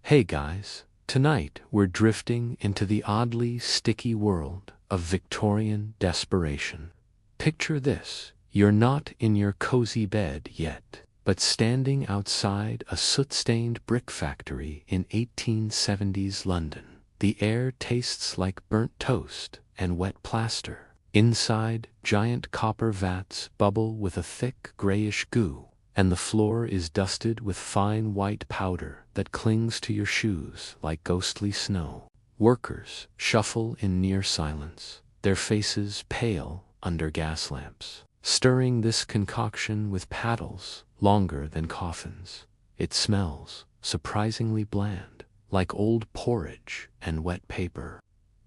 Hey guys, tonight we're drifting into the oddly sticky world of Victorian desperation. Picture this, you're not in your cozy bed yet, but standing outside a soot-stained brick factory in 1870s London. The air tastes like burnt toast and wet plaster. Inside, giant copper vats bubble with a thick grayish goo, and the floor is dusted with fine white powder that clings to your shoes like ghostly snow. Workers shuffle in near silence, their faces pale under gas lamps, stirring this concoction with paddles longer than coffins. It smells surprisingly bland, like old porridge and wet paper.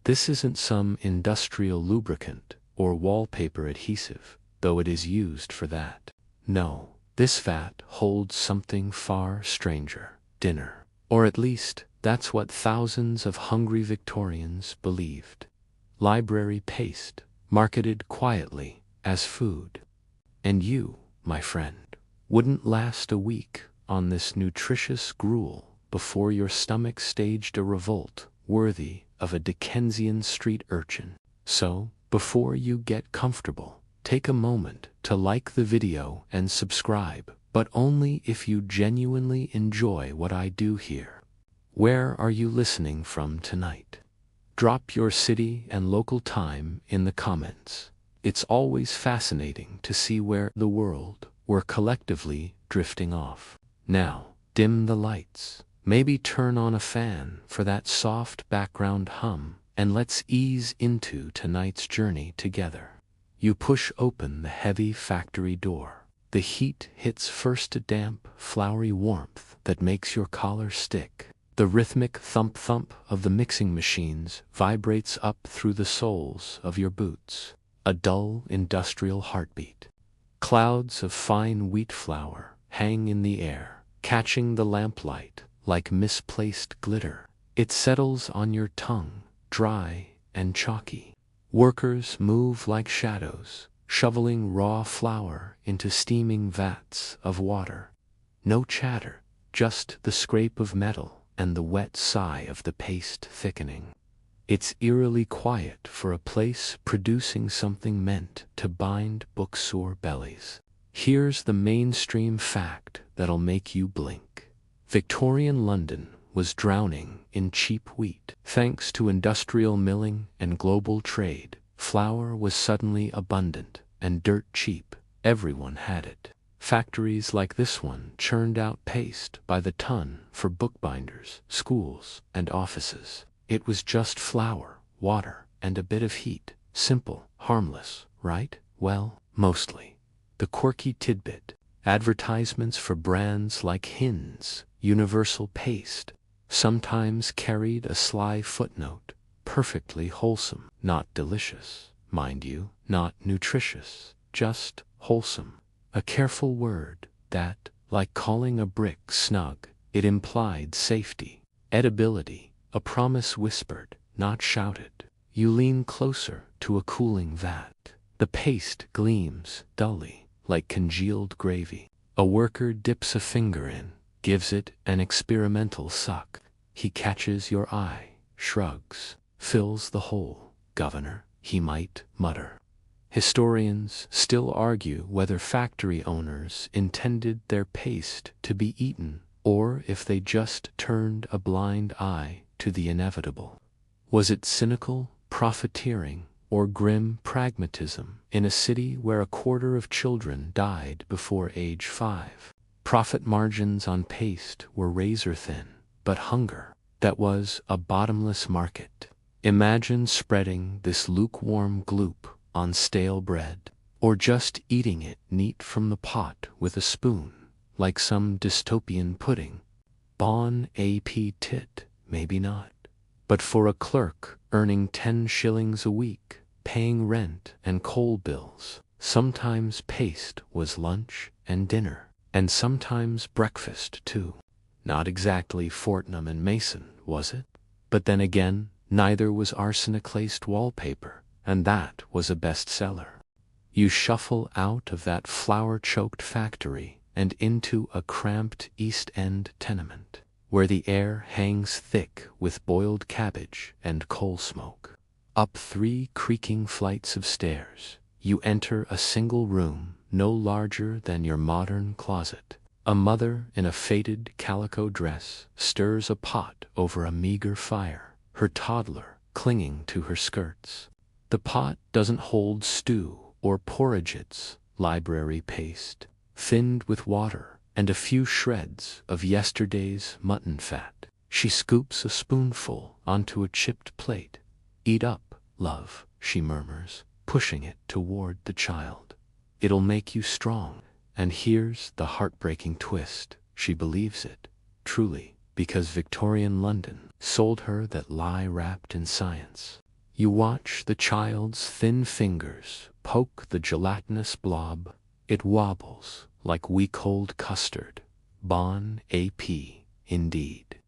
This isn't some industrial lubricant or wallpaper adhesive, though it is used for that. No. This vat holds something far stranger, dinner. Or at least, that's what thousands of hungry Victorians believed. Library paste, marketed quietly as food. And you, my friend, wouldn't last a week on this nutritious gruel before your stomach staged a revolt worthy of a Dickensian street urchin. So, before you get comfortable, take a moment to like the video and subscribe, but only if you genuinely enjoy what I do here. Where are you listening from tonight? Drop your city and local time in the comments. It's always fascinating to see where the world we're collectively drifting off. Now, dim the lights, maybe turn on a fan for that soft background hum, and let's ease into tonight's journey together. You push open the heavy factory door. The heat hits first a damp, flowery warmth that makes your collar stick. The rhythmic thump-thump of the mixing machines vibrates up through the soles of your boots. A dull, industrial heartbeat. Clouds of fine wheat flour hang in the air, catching the lamplight like misplaced glitter. It settles on your tongue, dry and chalky. Workers move like shadows, shoveling raw flour into steaming vats of water. No chatter, just the scrape of metal and the wet sigh of the paste thickening. It's eerily quiet for a place producing something meant to bind booksore bellies. Here's the mainstream fact that'll make you blink. Victorian London was drowning in cheap wheat. Thanks to industrial milling and global trade, flour was suddenly abundant and dirt cheap. Everyone had it. Factories like this one churned out paste by the ton for bookbinders, schools, and offices. It was just flour, water, and a bit of heat. Simple, harmless, right? Well, mostly. The quirky tidbit: advertisements for brands like Hin's, Universal Paste, sometimes carried a sly footnote: perfectly wholesome. Not delicious, mind you, not nutritious, just wholesome. A careful word that, like calling a brick snug, it implied safety, edibility, a promise whispered, not shouted. You lean closer to a cooling vat. The paste gleams dully, like congealed gravy. A worker dips a finger in, gives it an experimental suck. He catches your eye, shrugs, fills the hole. Governor, he might mutter. Historians still argue whether factory owners intended their paste to be eaten, or if they just turned a blind eye to the inevitable. Was it cynical profiteering or grim pragmatism in a city where a quarter of children died before age 5? Profit margins on paste were razor thin, but hunger, that was a bottomless market. Imagine spreading this lukewarm gloop on stale bread, or just eating it neat from the pot with a spoon, like some dystopian pudding. Bon appetit, maybe not. But for a clerk earning 10 shillings a week, paying rent and coal bills, sometimes paste was lunch and dinner. And sometimes breakfast, too. Not exactly Fortnum and Mason, was it? But then again, neither was arsenic-laced wallpaper, and that was a bestseller. You shuffle out of that flour-choked factory and into a cramped East End tenement. where the air hangs thick with boiled cabbage and coal smoke. Up 3 creaking flights of stairs, you enter a single room no larger than your modern closet. A mother in a faded calico dress stirs a pot over a meager fire, her toddler clinging to her skirts. The pot doesn't hold stew or porridge, it's library paste, thinned with water and a few shreds of yesterday's mutton fat. She scoops a spoonful onto a chipped plate. "Eat up, love," she murmurs, pushing it toward the child. "It'll make you strong." And here's the heartbreaking twist. She believes it, truly, because Victorian London sold her that lie wrapped in science. You watch the child's thin fingers poke the gelatinous blob. It wobbles like week-old custard. Bon AP, indeed.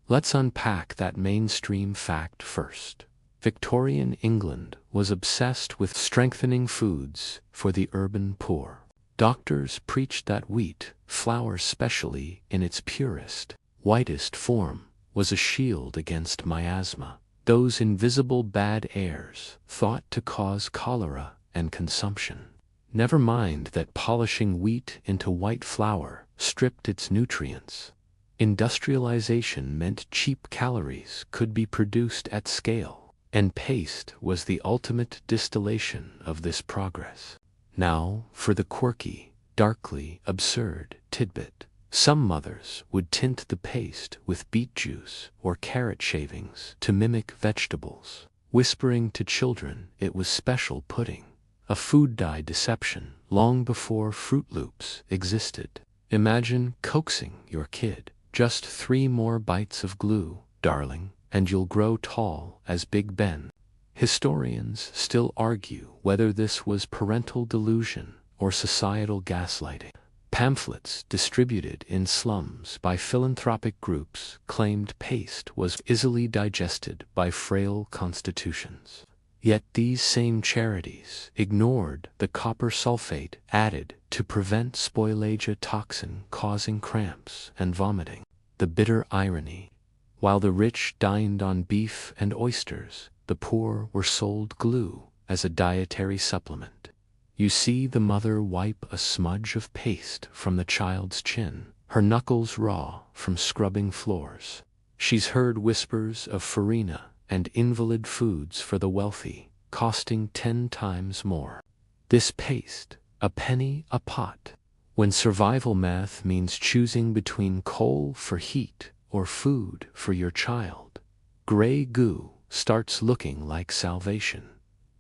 Let's unpack that mainstream fact first. Victorian England was obsessed with strengthening foods for the urban poor. Doctors preached that wheat, flour specially in its purest, whitest form, was a shield against miasma, those invisible bad airs thought to cause cholera and consumption. Never mind that polishing wheat into white flour stripped its nutrients. Industrialization meant cheap calories could be produced at scale, and paste was the ultimate distillation of this progress. Now, for the quirky, darkly absurd tidbit. Some mothers would tint the paste with beet juice or carrot shavings to mimic vegetables, whispering to children it was special pudding. A food dye deception long before Fruit Loops existed. Imagine coaxing your kid, "Just 3 more bites of glue, darling, and you'll grow tall as Big Ben." Historians still argue whether this was parental delusion or societal gaslighting. Pamphlets distributed in slums by philanthropic groups claimed paste was easily digested by frail constitutions. Yet these same charities ignored the copper sulfate added to prevent spoilage, a toxin causing cramps and vomiting. The bitter irony. While the rich dined on beef and oysters, the poor were sold glue as a dietary supplement. You see the mother wipe a smudge of paste from the child's chin, her knuckles raw from scrubbing floors. She's heard whispers of farina and invalid foods for the wealthy, costing 10 times more. This paste, a penny a pot. When survival math means choosing between coal for heat or food for your child, gray goo starts looking like salvation.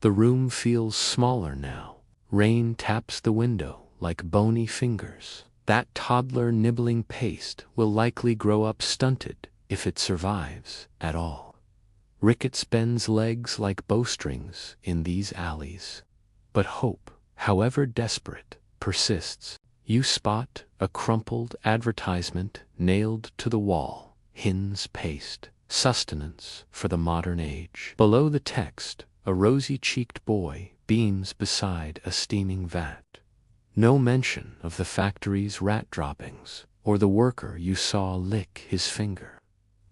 The room feels smaller now. Rain taps the window like bony fingers. That toddler nibbling paste will likely grow up stunted if it survives at all. Rickets bends legs like bowstrings in these alleys. But hope, however desperate, persists. You spot a crumpled advertisement nailed to the wall. Hin's paste, sustenance for the modern age. Below the text, a rosy-cheeked boy beams beside a steaming vat. No mention of the factory's rat droppings or the worker you saw lick his finger.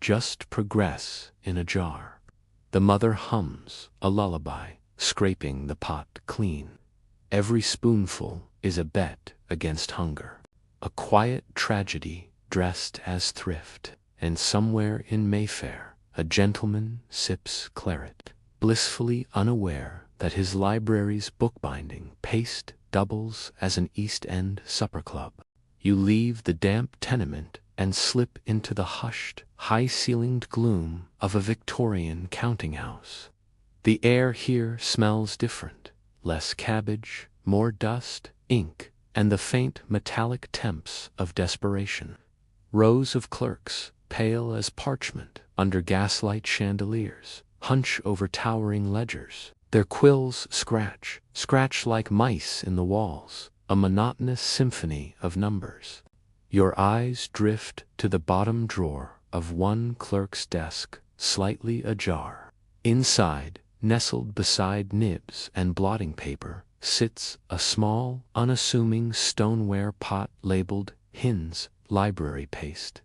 Just progress in a jar. The mother hums a lullaby, scraping the pot clean. Every spoonful is a bet against hunger. A quiet tragedy dressed as thrift. And somewhere in Mayfair, a gentleman sips claret, blissfully unaware that his library's bookbinding paste doubles as an East End supper club. You leave the damp tenement and slip into the hushed, high-ceilinged gloom of a Victorian counting house. The air here smells different. Less cabbage, more dust, ink, and the faint metallic temps of desperation. Rows of clerks, pale as parchment under gaslight chandeliers, hunch over towering ledgers. Their quills scratch like mice in the walls, a monotonous symphony of numbers. Your eyes drift to the bottom drawer of one clerk's desk, slightly ajar. Inside, nestled beside nibs and blotting paper, sits a small, unassuming stoneware pot labeled Hin's library paste.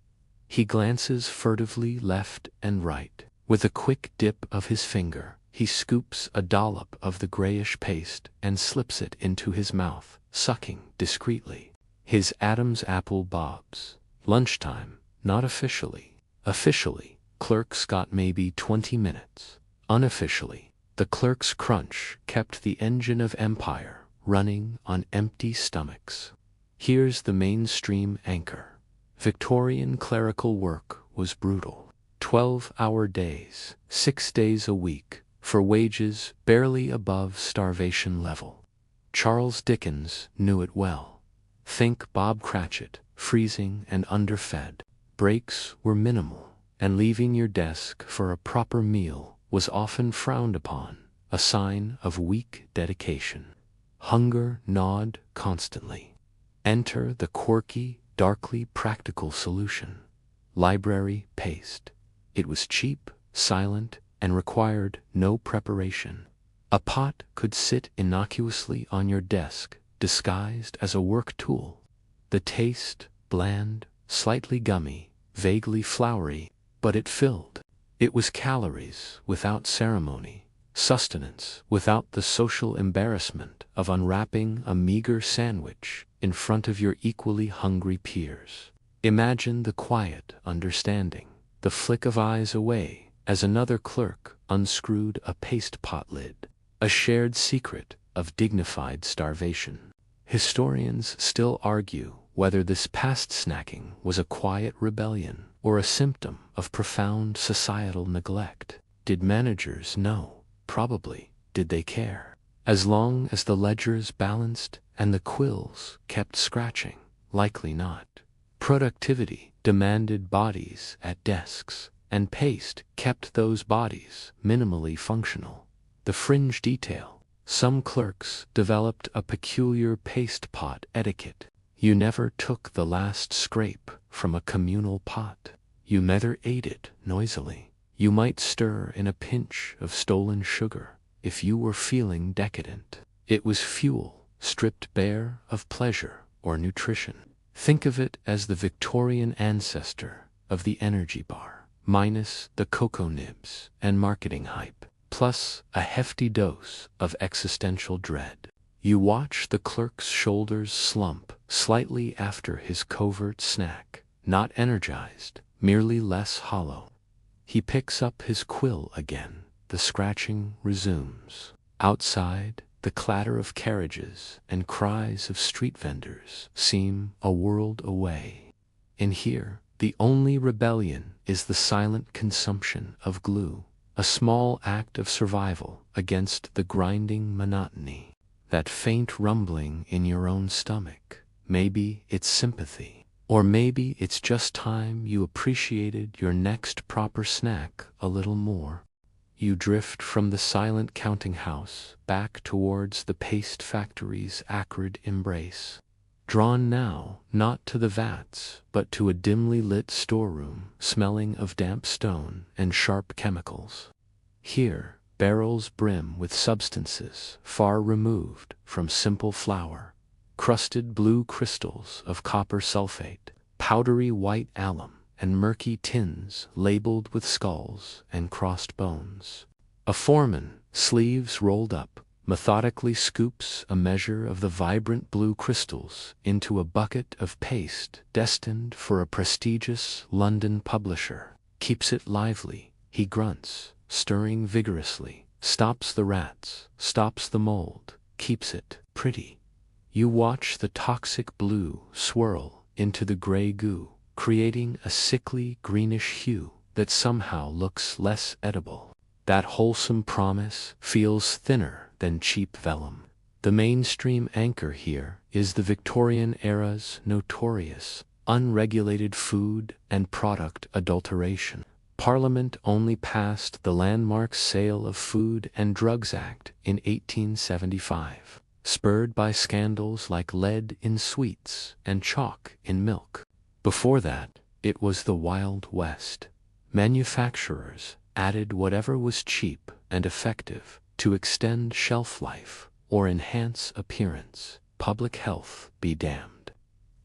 He glances furtively left and right. With a quick dip of his finger, he scoops a dollop of the grayish paste and slips it into his mouth, sucking discreetly. His Adam's apple bobs. Lunchtime, not officially. Officially, clerks got maybe 20 minutes. Unofficially, the clerk's crunch kept the engine of empire running on empty stomachs. Here's the mainstream anchor. Victorian clerical work was brutal. 12-hour days, 6 days a week, for wages barely above starvation level. Charles Dickens knew it well. Think Bob Cratchit, freezing and underfed. Breaks were minimal, and leaving your desk for a proper meal was often frowned upon, a sign of weak dedication. Hunger gnawed constantly. Enter the quirky, darkly practical solution. Library paste. It was cheap, silent, and required no preparation. A pot could sit innocuously on your desk, disguised as a work tool. The taste, bland, slightly gummy, vaguely flowery, but it filled. It was calories without ceremony, sustenance without the social embarrassment of unwrapping a meager sandwich in front of your equally hungry peers. Imagine the quiet understanding, the flick of eyes away as another clerk unscrewed a paste pot lid, a shared secret of dignified starvation. Historians still argue whether this past snacking was a quiet rebellion or a symptom of profound societal neglect. Did managers know? Probably. Did they care? As long as the ledgers balanced and the quills kept scratching? Likely not. Productivity demanded bodies at desks, and paste kept those bodies minimally functional. The fringe detail. Some clerks developed a peculiar paste pot etiquette. You never took the last scrape from a communal pot. You never ate it noisily. You might stir in a pinch of stolen sugar if you were feeling decadent. It was fuel, stripped bare of pleasure or nutrition. Think of it as the Victorian ancestor of the energy bar, minus the cocoa nibs and marketing hype, plus a hefty dose of existential dread. You watch the clerk's shoulders slump slightly after his covert snack, not energized, merely less hollow. He picks up his quill again. The scratching resumes. Outside, the clatter of carriages and cries of street vendors seem a world away. In here, the only rebellion is the silent consumption of glue, a small act of survival against the grinding monotony. That faint rumbling in your own stomach, maybe it's sympathy, or maybe it's just time you appreciated your next proper snack a little more. You drift from the silent counting house back towards the paste factory's acrid embrace, drawn now not to the vats but to a dimly lit storeroom smelling of damp stone and sharp chemicals. Here, barrels brim with substances far removed from simple flour, crusted blue crystals of copper sulfate, powdery white alum, and murky tins labeled with skulls and crossed bones. A foreman, sleeves rolled up, methodically scoops a measure of the vibrant blue crystals into a bucket of paste destined for a prestigious London publisher. Keeps it lively, he grunts, stirring vigorously, stops the rats, stops the mold, keeps it pretty. You watch the toxic blue swirl into the gray goo, creating a sickly greenish hue that somehow looks less edible. That wholesome promise feels thinner than cheap vellum. The mainstream anchor here is the Victorian era's notorious, unregulated food and product adulteration. Parliament only passed the landmark Sale of Food and Drugs Act in 1875, spurred by scandals like lead in sweets and chalk in milk. Before that, it was the Wild West. Manufacturers added whatever was cheap and effective to extend shelf life or enhance appearance. Public health be damned.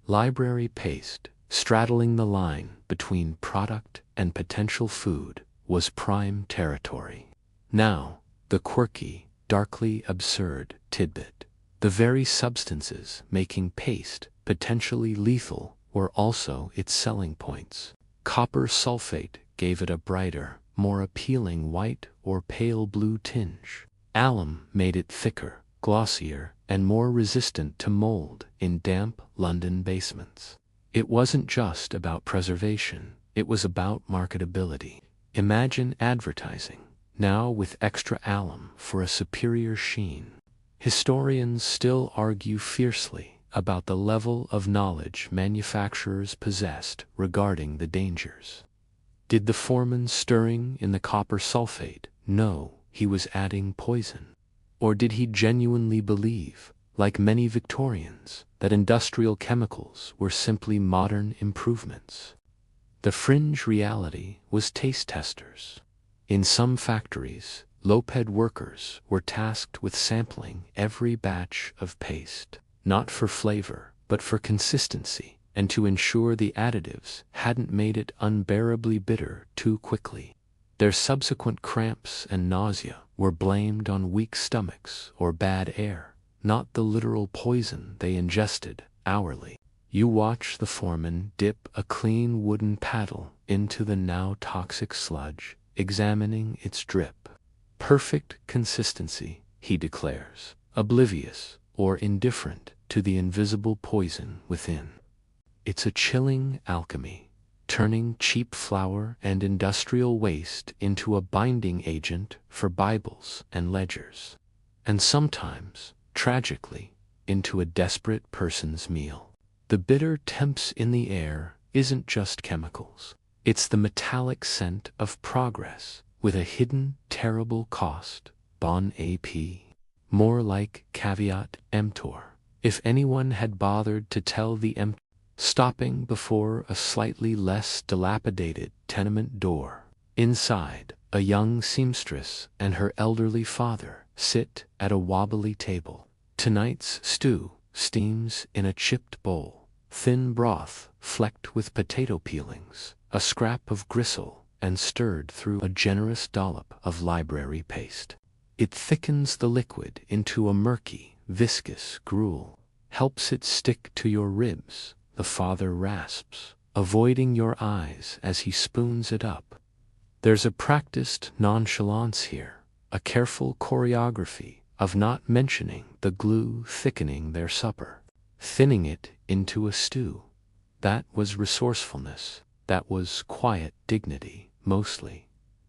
Library paste Straddling the line between product and potential food was prime territory. Now, the quirky, darkly absurd tidbit. The very substances making paste potentially lethal were also its selling points. Copper sulfate gave it a brighter, more appealing white or pale blue tinge. Alum made it thicker, glossier, and more resistant to mold in damp London basements. It wasn't just about preservation, it was about marketability. Imagine advertising, now with extra alum for a superior sheen. Historians still argue fiercely about the level of knowledge manufacturers possessed regarding the dangers. Did the foreman stirring in the copper sulfate know he was adding poison? Or did he genuinely believe, like many Victorians, that industrial chemicals were simply modern improvements? The fringe reality was taste testers. In some factories, low-paid workers were tasked with sampling every batch of paste, not for flavor, but for consistency, and to ensure the additives hadn't made it unbearably bitter too quickly. Their subsequent cramps and nausea were blamed on weak stomachs or bad air, not the literal poison they ingested hourly. You watch the foreman dip a clean wooden paddle into the now toxic sludge, examining its drip. Perfect consistency, he declares, oblivious or indifferent to the invisible poison within. It's a chilling alchemy, turning cheap flour and industrial waste into a binding agent for Bibles and ledgers, and sometimes, tragically, into a desperate person's meal. The bitter temps in the air isn't just chemicals. It's the metallic scent of progress, with a hidden, terrible cost, bon AP. More like caveat emptor. If anyone had bothered to tell the stopping before a slightly less dilapidated tenement door. Inside, a young seamstress and her elderly father sit at a wobbly table. Tonight's stew steams in a chipped bowl, thin broth flecked with potato peelings, a scrap of gristle, and stirred through a generous dollop of library paste. It thickens the liquid into a murky, viscous gruel, helps it stick to your ribs, the father rasps, avoiding your eyes as he spoons it up. There's a practiced nonchalance here, a careful choreography of not mentioning the glue thickening their supper, thinning it into a stew. That was resourcefulness, that was quiet dignity, mostly.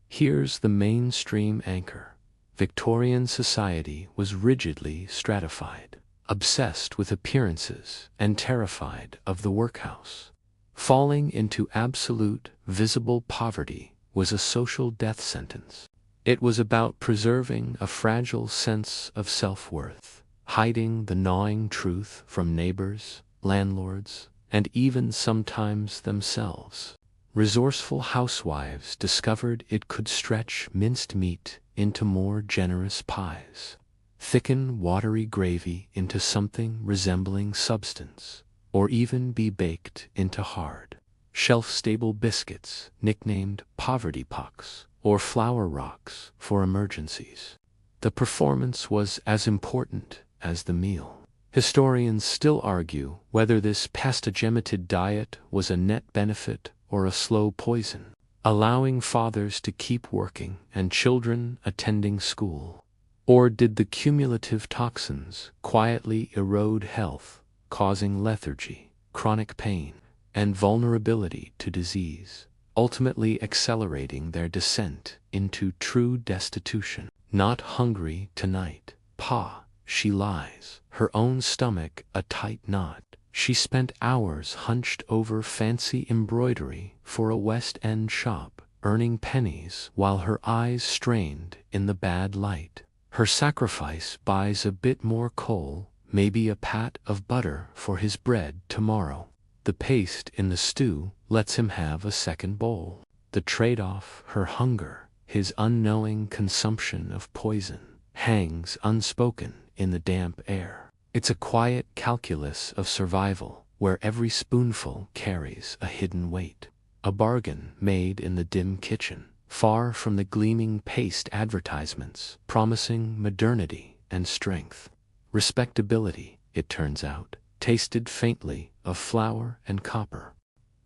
Here's the mainstream anchor. Victorian society was rigidly stratified, obsessed with appearances and terrified of the workhouse. Falling into absolute, visible poverty was a social death sentence. It was about preserving a fragile sense of self-worth, hiding the gnawing truth from neighbors, landlords, and even sometimes themselves. Resourceful housewives discovered it could stretch minced meat into more generous pies, thicken watery gravy into something resembling substance, or even be baked into hard, shelf-stable biscuits nicknamed poverty pucks or flour rocks for emergencies. The performance was as important as the meal. Historians still argue whether this pastagemated diet was a net benefit or a slow poison, allowing fathers to keep working and children attending school. Or did the cumulative toxins quietly erode health, causing lethargy, chronic pain, and vulnerability to disease, ultimately accelerating their descent into true destitution? Not hungry tonight, Pa. She lies, her own stomach a tight knot. She spent hours hunched over fancy embroidery for a West End shop, earning pennies while her eyes strained in the bad light. Her sacrifice buys a bit more coal, maybe a pat of butter for his bread tomorrow. The paste in the stew lets him have a second bowl. The trade-off, her hunger, his unknowing consumption of poison, hangs unspoken in the damp air. It's a quiet calculus of survival, where every spoonful carries a hidden weight. A bargain made in the dim kitchen, far from the gleaming paste advertisements promising modernity and strength. Respectability, it turns out, tasted faintly of flour and copper.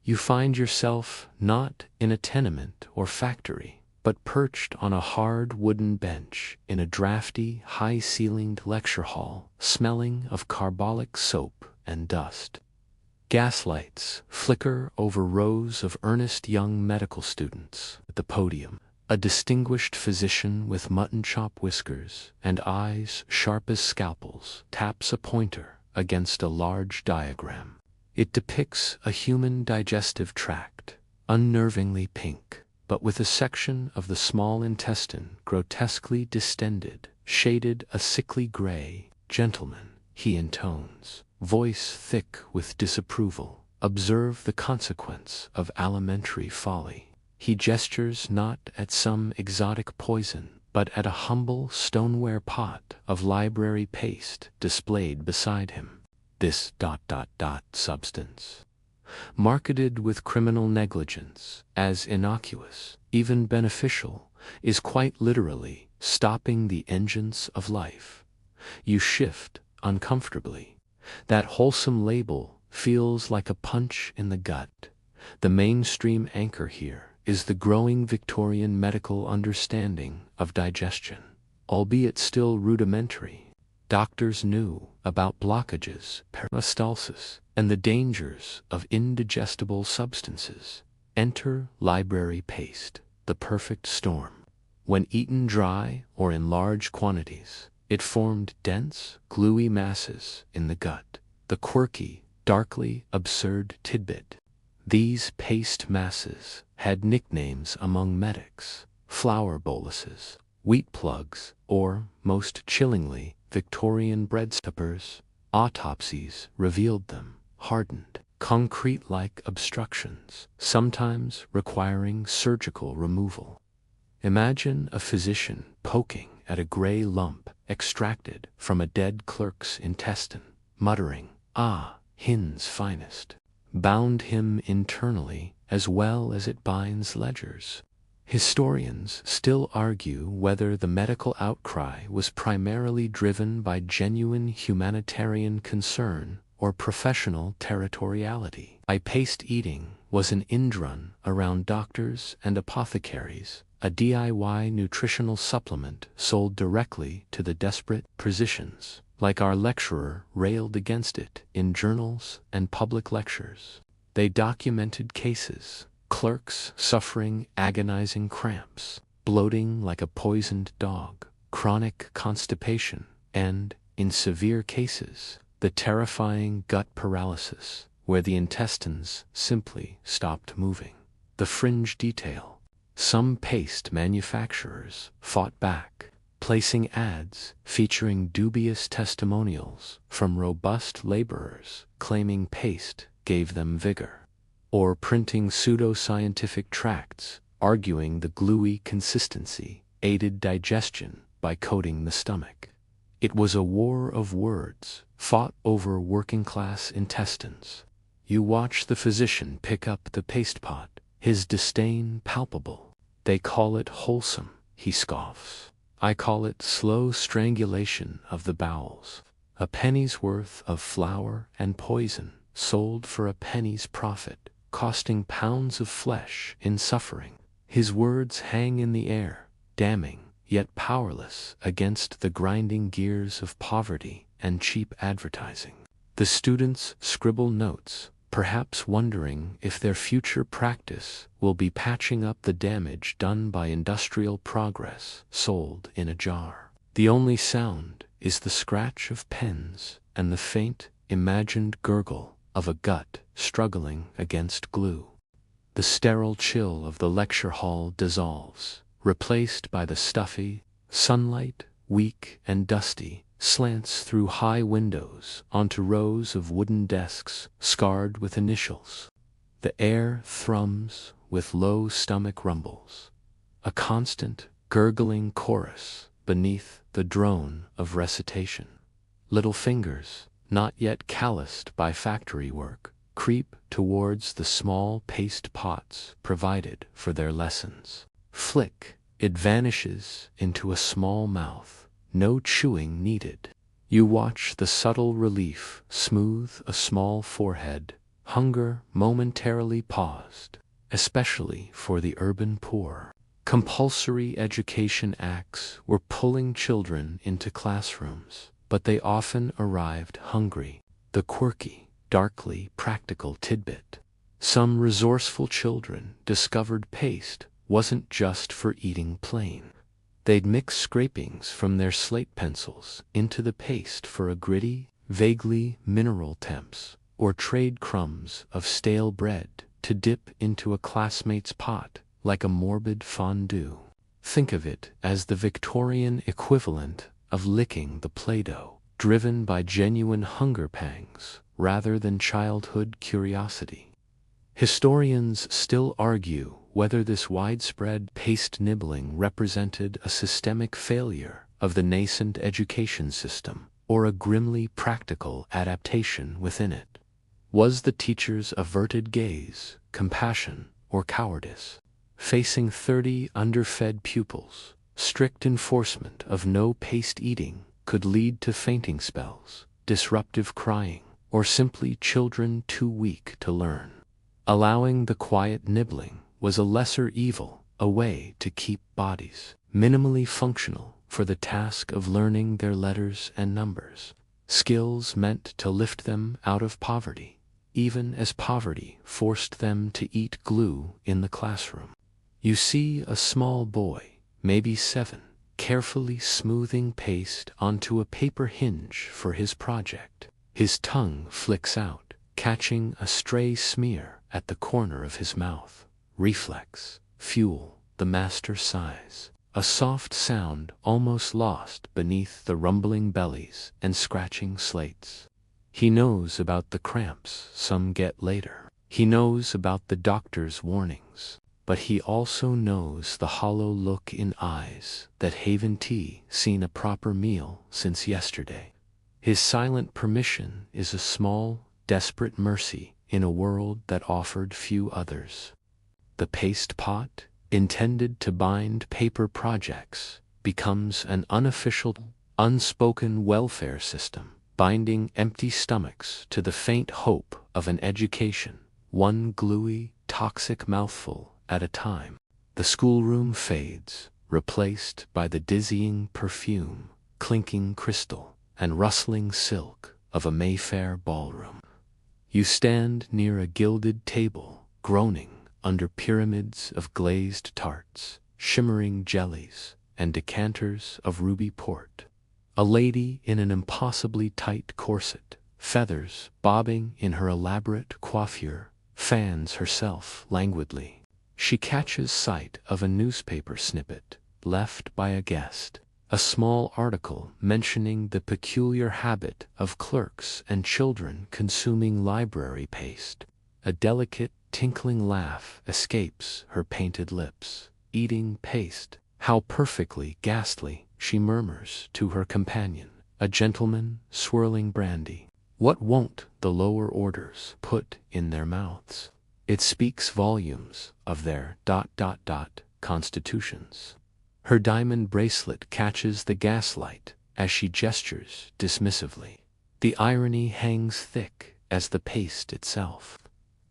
You find yourself not in a tenement or factory, but perched on a hard wooden bench in a drafty, high-ceilinged lecture hall, smelling of carbolic soap and dust. Gaslights flicker over rows of earnest young medical students at the podium. A distinguished physician with mutton chop whiskers and eyes sharp as scalpels taps a pointer against a large diagram. It depicts a human digestive tract, unnervingly pink, but with a section of the small intestine grotesquely distended, shaded a sickly gray. "Gentlemen," he intones, voice thick with disapproval, "observe the consequence of alimentary folly." He gestures not at some exotic poison, but at a humble stoneware pot of library paste displayed beside him. This substance, marketed with criminal negligence as innocuous, even beneficial, is quite literally stopping the engines of life. You shift uncomfortably. That wholesome label feels like a punch in the gut. The mainstream anchor here is the growing Victorian medical understanding of digestion, albeit still rudimentary. Doctors knew about blockages, peristalsis, and the dangers of indigestible substances. Enter library paste, the perfect storm. When eaten dry or in large quantities, it formed dense, gluey masses in the gut, the quirky, darkly absurd tidbit. These paste masses had nicknames among medics: flour boluses, wheat plugs, or, most chillingly, Victorian breadstuffers. Autopsies revealed them, hardened, concrete-like obstructions, sometimes requiring surgical removal. Imagine a physician poking at a gray lump extracted from a dead clerk's intestine, muttering, "Ah, Hin's finest." Bound him internally as well as it binds ledgers. Historians still argue whether the medical outcry was primarily driven by genuine humanitarian concern or professional territoriality. Paste eating was an indrun around doctors and apothecaries, a DIY nutritional supplement sold directly to the desperate physicians. Like our lecturer railed against it in journals and public lectures. They documented cases, clerks suffering agonizing cramps, bloating like a poisoned dog, chronic constipation, and, in severe cases, the terrifying gut paralysis, where the intestines simply stopped moving. The fringe detail. Some paste manufacturers fought back, placing ads featuring dubious testimonials from robust laborers claiming paste gave them vigor, or printing pseudoscientific tracts arguing the gluey consistency aided digestion by coating the stomach. It was a war of words, fought over working-class intestines. You watch the physician pick up the paste pot, his disdain palpable. "They call it wholesome," he scoffs. "I call it slow strangulation of the bowels. A penny's worth of flour and poison sold for a penny's profit, costing pounds of flesh in suffering." His words hang in the air, damning, yet powerless against the grinding gears of poverty and cheap advertising. The students scribble notes, perhaps wondering if their future practice will be patching up the damage done by industrial progress sold in a jar. The only sound is the scratch of pens and the faint, imagined gurgle of a gut struggling against glue. The sterile chill of the lecture hall dissolves, replaced by the stuffy sunlight, weak and dusty, slants through high windows onto rows of wooden desks scarred with initials. The air thrums with low stomach rumbles, a constant, gurgling chorus beneath the drone of recitation. Little fingers, not yet calloused by factory work, creep towards the small paste pots provided for their lessons. Flick, it vanishes into a small mouth, no chewing needed. You watch the subtle relief smooth a small forehead, hunger momentarily paused, especially for the urban poor. Compulsory education acts were pulling children into classrooms, but they often arrived hungry. The quirky, darkly practical tidbit. Some resourceful children discovered paste wasn't just for eating plain. They'd mix scrapings from their slate pencils into the paste for a gritty, vaguely mineral temps, or trade crumbs of stale bread to dip into a classmate's pot like a morbid fondue. Think of it as the Victorian equivalent of licking the Play-Doh, driven by genuine hunger pangs rather than childhood curiosity. Historians still argue whether this widespread paste nibbling represented a systemic failure of the nascent education system or a grimly practical adaptation within it. Was the teacher's averted gaze compassion or cowardice? Facing 30 underfed pupils, strict enforcement of no paste eating could lead to fainting spells, disruptive crying, or simply children too weak to learn. Allowing the quiet nibbling was a lesser evil, a way to keep bodies minimally functional for the task of learning their letters and numbers, skills meant to lift them out of poverty, even as poverty forced them to eat glue in the classroom. You see a small boy, maybe 7, carefully smoothing paste onto a paper hinge for his project. His tongue flicks out, catching a stray smear at the corner of his mouth. Reflex, fuel, the master sighs, a soft sound almost lost beneath the rumbling bellies and scratching slates. He knows about the cramps some get later. He knows about the doctor's warnings. But he also knows the hollow look in eyes that haven't seen a proper meal since yesterday. His silent permission is a small, desperate mercy in a world that offered few others. The paste pot, intended to bind paper projects, becomes an unofficial, unspoken welfare system, binding empty stomachs to the faint hope of an education, one gluey, toxic mouthful at a time. The schoolroom fades, replaced by the dizzying perfume, clinking crystal, and rustling silk of a Mayfair ballroom. You stand near a gilded table, groaning under pyramids of glazed tarts, shimmering jellies, and decanters of ruby port. A lady in an impossibly tight corset, feathers bobbing in her elaborate coiffure, fans herself languidly. She catches sight of a newspaper snippet left by a guest, a small article mentioning the peculiar habit of clerks and children consuming library paste. A delicate, tinkling laugh escapes her painted lips. Eating paste, how perfectly ghastly, she murmurs to her companion, a gentleman swirling brandy. What won't the lower orders put in their mouths? It speaks volumes of their ... constitutions. Her diamond bracelet catches the gaslight as she gestures dismissively. The irony hangs thick as the paste itself.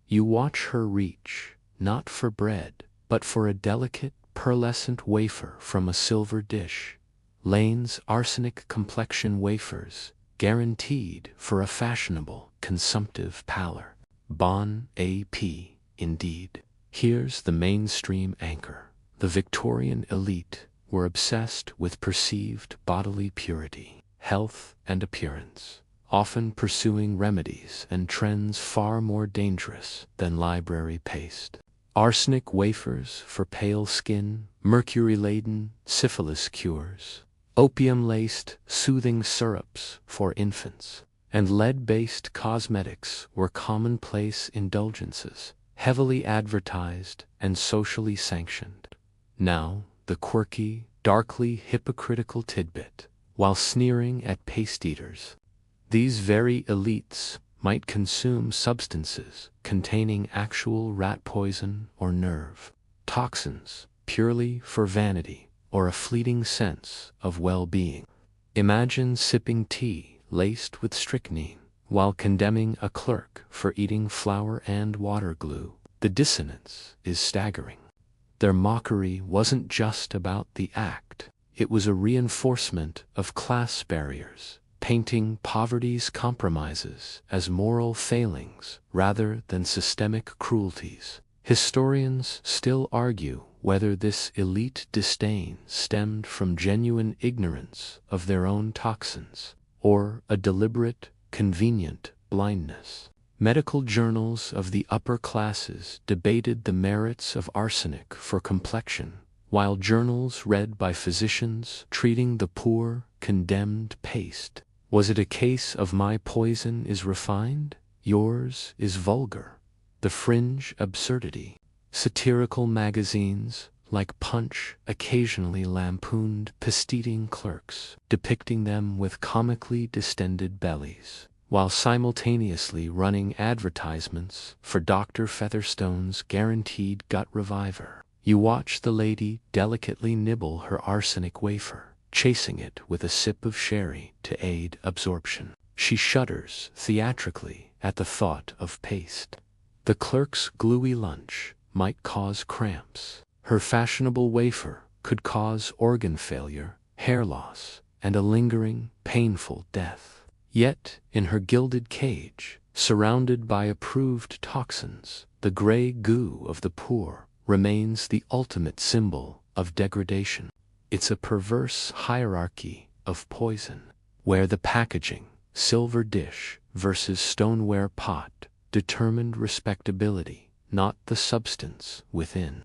You watch her reach, not for bread, but for a delicate, pearlescent wafer from a silver dish. Lane's arsenic complexion wafers, guaranteed for a fashionable, consumptive pallor. Bon A.P. indeed. Here's the mainstream anchor. The Victorian elite were obsessed with perceived bodily purity, health, and appearance, often pursuing remedies and trends far more dangerous than library paste. Arsenic wafers for pale skin, mercury-laden syphilis cures, opium-laced soothing syrups for infants, and lead-based cosmetics were commonplace indulgences, heavily advertised and socially sanctioned. Now, the quirky, darkly hypocritical tidbit, while sneering at paste eaters, These very elites might consume substances containing actual rat poison or nerve toxins purely for vanity or a fleeting sense of well-being. Imagine sipping tea laced with strychnine while condemning a clerk for eating flour and water glue. The dissonance is staggering. Their mockery wasn't just about the act. It was a reinforcement of class barriers, painting poverty's compromises as moral failings rather than systemic cruelties. Historians still argue whether this elite disdain stemmed from genuine ignorance of their own toxins or a deliberate, convenient blindness. Medical journals of the upper classes debated the merits of arsenic for complexion, while journals read by physicians treating the poor condemned paste. Was it a case of my poison is refined, yours is vulgar? The fringe absurdity. Satirical magazines like Punch occasionally lampooned past-eating clerks, depicting them with comically distended bellies, while simultaneously running advertisements for Dr. Featherstone's guaranteed gut reviver. You watch the lady delicately nibble her arsenic wafer, chasing it with a sip of sherry to aid absorption. She shudders theatrically at the thought of paste. The clerk's gluey lunch might cause cramps. Her fashionable wafer could cause organ failure, hair loss, and a lingering, painful death. Yet, in her gilded cage, surrounded by approved toxins, the gray goo of the poor remains the ultimate symbol of degradation. It's a perverse hierarchy of poison, where the packaging, silver dish versus stoneware pot, determined respectability, not the substance within.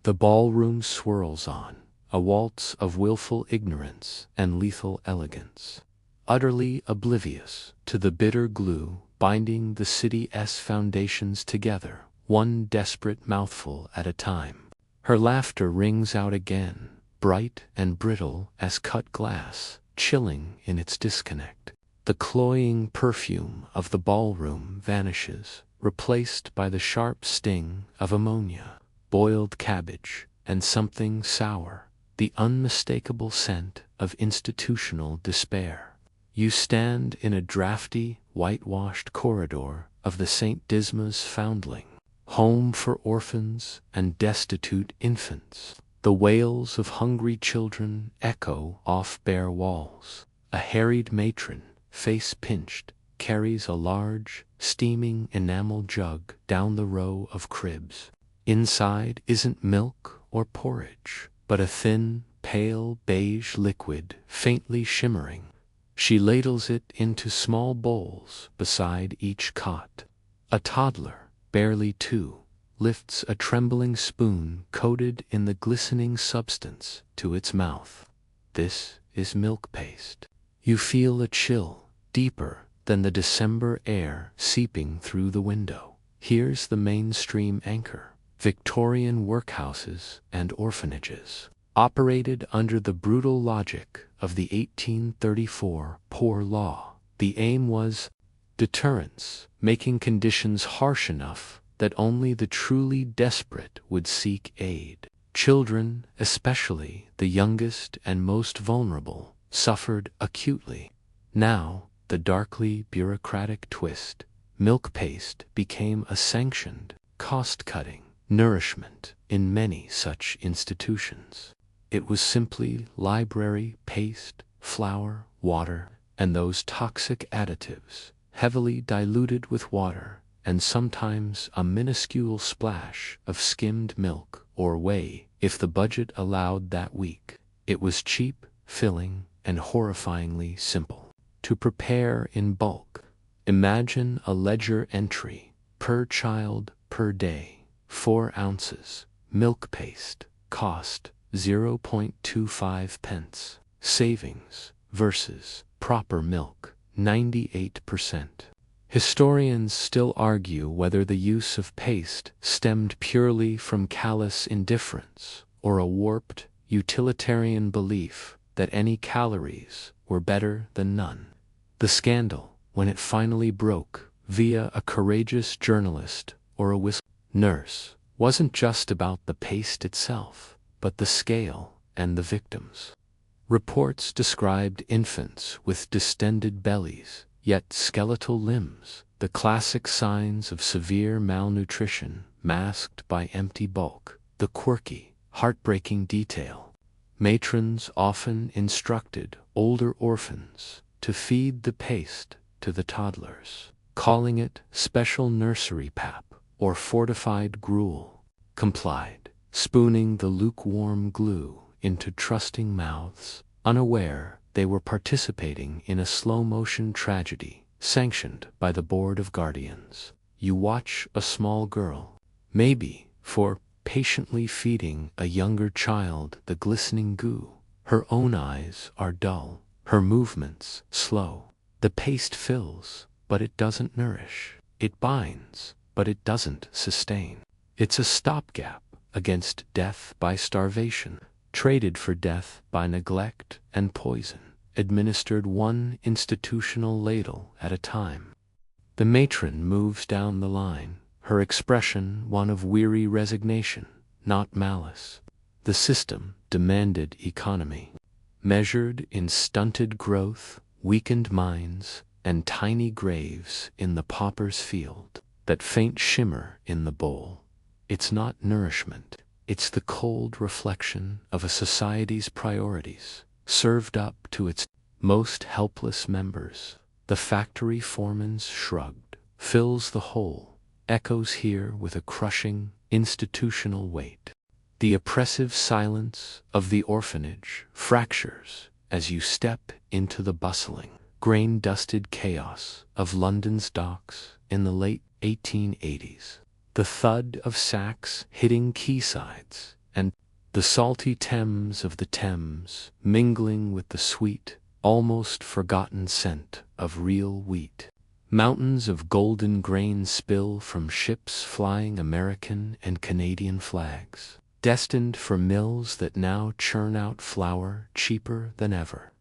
The ballroom swirls on, a waltz of willful ignorance and lethal elegance, utterly oblivious to the bitter glue binding the city's foundations together, one desperate mouthful at a time. Her laughter rings out again, bright and brittle as cut glass, chilling in its disconnect. The cloying perfume of the ballroom vanishes, replaced by the sharp sting of ammonia, boiled cabbage, and something sour, the unmistakable scent of institutional despair. You stand in a drafty, whitewashed corridor of the St. Dismas Foundling, home for orphans and destitute infants. The wails of hungry children echo off bare walls. A harried matron, face pinched, carries a large, steaming enamel jug down the row of cribs. Inside isn't milk or porridge, but a thin, pale beige liquid faintly shimmering. She ladles it into small bowls beside each cot. A toddler, barely 2, lifts a trembling spoon coated in the glistening substance to its mouth. This is milk paste. You feel a chill, deeper than the December air seeping through the window. Here's the mainstream anchor. Victorian workhouses and orphanages, operated under the brutal logic of the 1834 Poor Law. The aim was deterrence, making conditions harsh enough that only the truly desperate would seek aid. Children, especially the youngest and most vulnerable, suffered acutely. Now, the darkly bureaucratic twist, milk paste became a sanctioned, cost-cutting nourishment in many such institutions. It was simply library paste, flour, water, and those toxic additives, heavily diluted with water, and sometimes a minuscule splash of skimmed milk or whey if the budget allowed that week. It was cheap, filling, and horrifyingly simple. To prepare in bulk, imagine a ledger entry, per child per day, 4 ounces, milk paste, cost 0.25 pence, savings versus proper milk, 98%. Historians still argue whether the use of paste stemmed purely from callous indifference or a warped, utilitarian belief that any calories were better than none. The scandal when it finally broke via a courageous journalist or a whistle. Nurse wasn't just about the paste itself, but the scale and the victims. Reports described infants with distended bellies, yet skeletal limbs, the classic signs of severe malnutrition masked by empty bulk, the quirky, heartbreaking detail. Matrons often instructed older orphans to feed the paste to the toddlers, calling it special nursery pap or fortified gruel. Complied, spooning the lukewarm glue into trusting mouths, unaware they were participating in a slow-motion tragedy sanctioned by the Board of Guardians. You watch a small girl, maybe for patiently feeding a younger child the glistening goo. Her own eyes are dull, her movements slow. The paste fills, but it doesn't nourish. It binds, but it doesn't sustain. It's a stopgap against death by starvation, traded for death by neglect and poison, administered one institutional ladle at a time. The matron moves down the line, her expression one of weary resignation, not malice. The system demanded economy, measured in stunted growth, weakened minds, and tiny graves in the pauper's field, that faint shimmer in the bowl. It's not nourishment, it's the cold reflection of a society's priorities, served up to its most helpless members. The factory foreman's shrugged, fills the hole, echoes here with a crushing, institutional weight. The oppressive silence of the orphanage fractures as you step into the bustling, grain-dusted chaos of London's docks in the late 1880s. The thud of sacks hitting quaysides, and the salty Thames of the Thames mingling with the sweet, almost forgotten scent of real wheat. Mountains of golden grain spill from ships flying American and Canadian flags, destined for mills that now churn out flour cheaper than ever.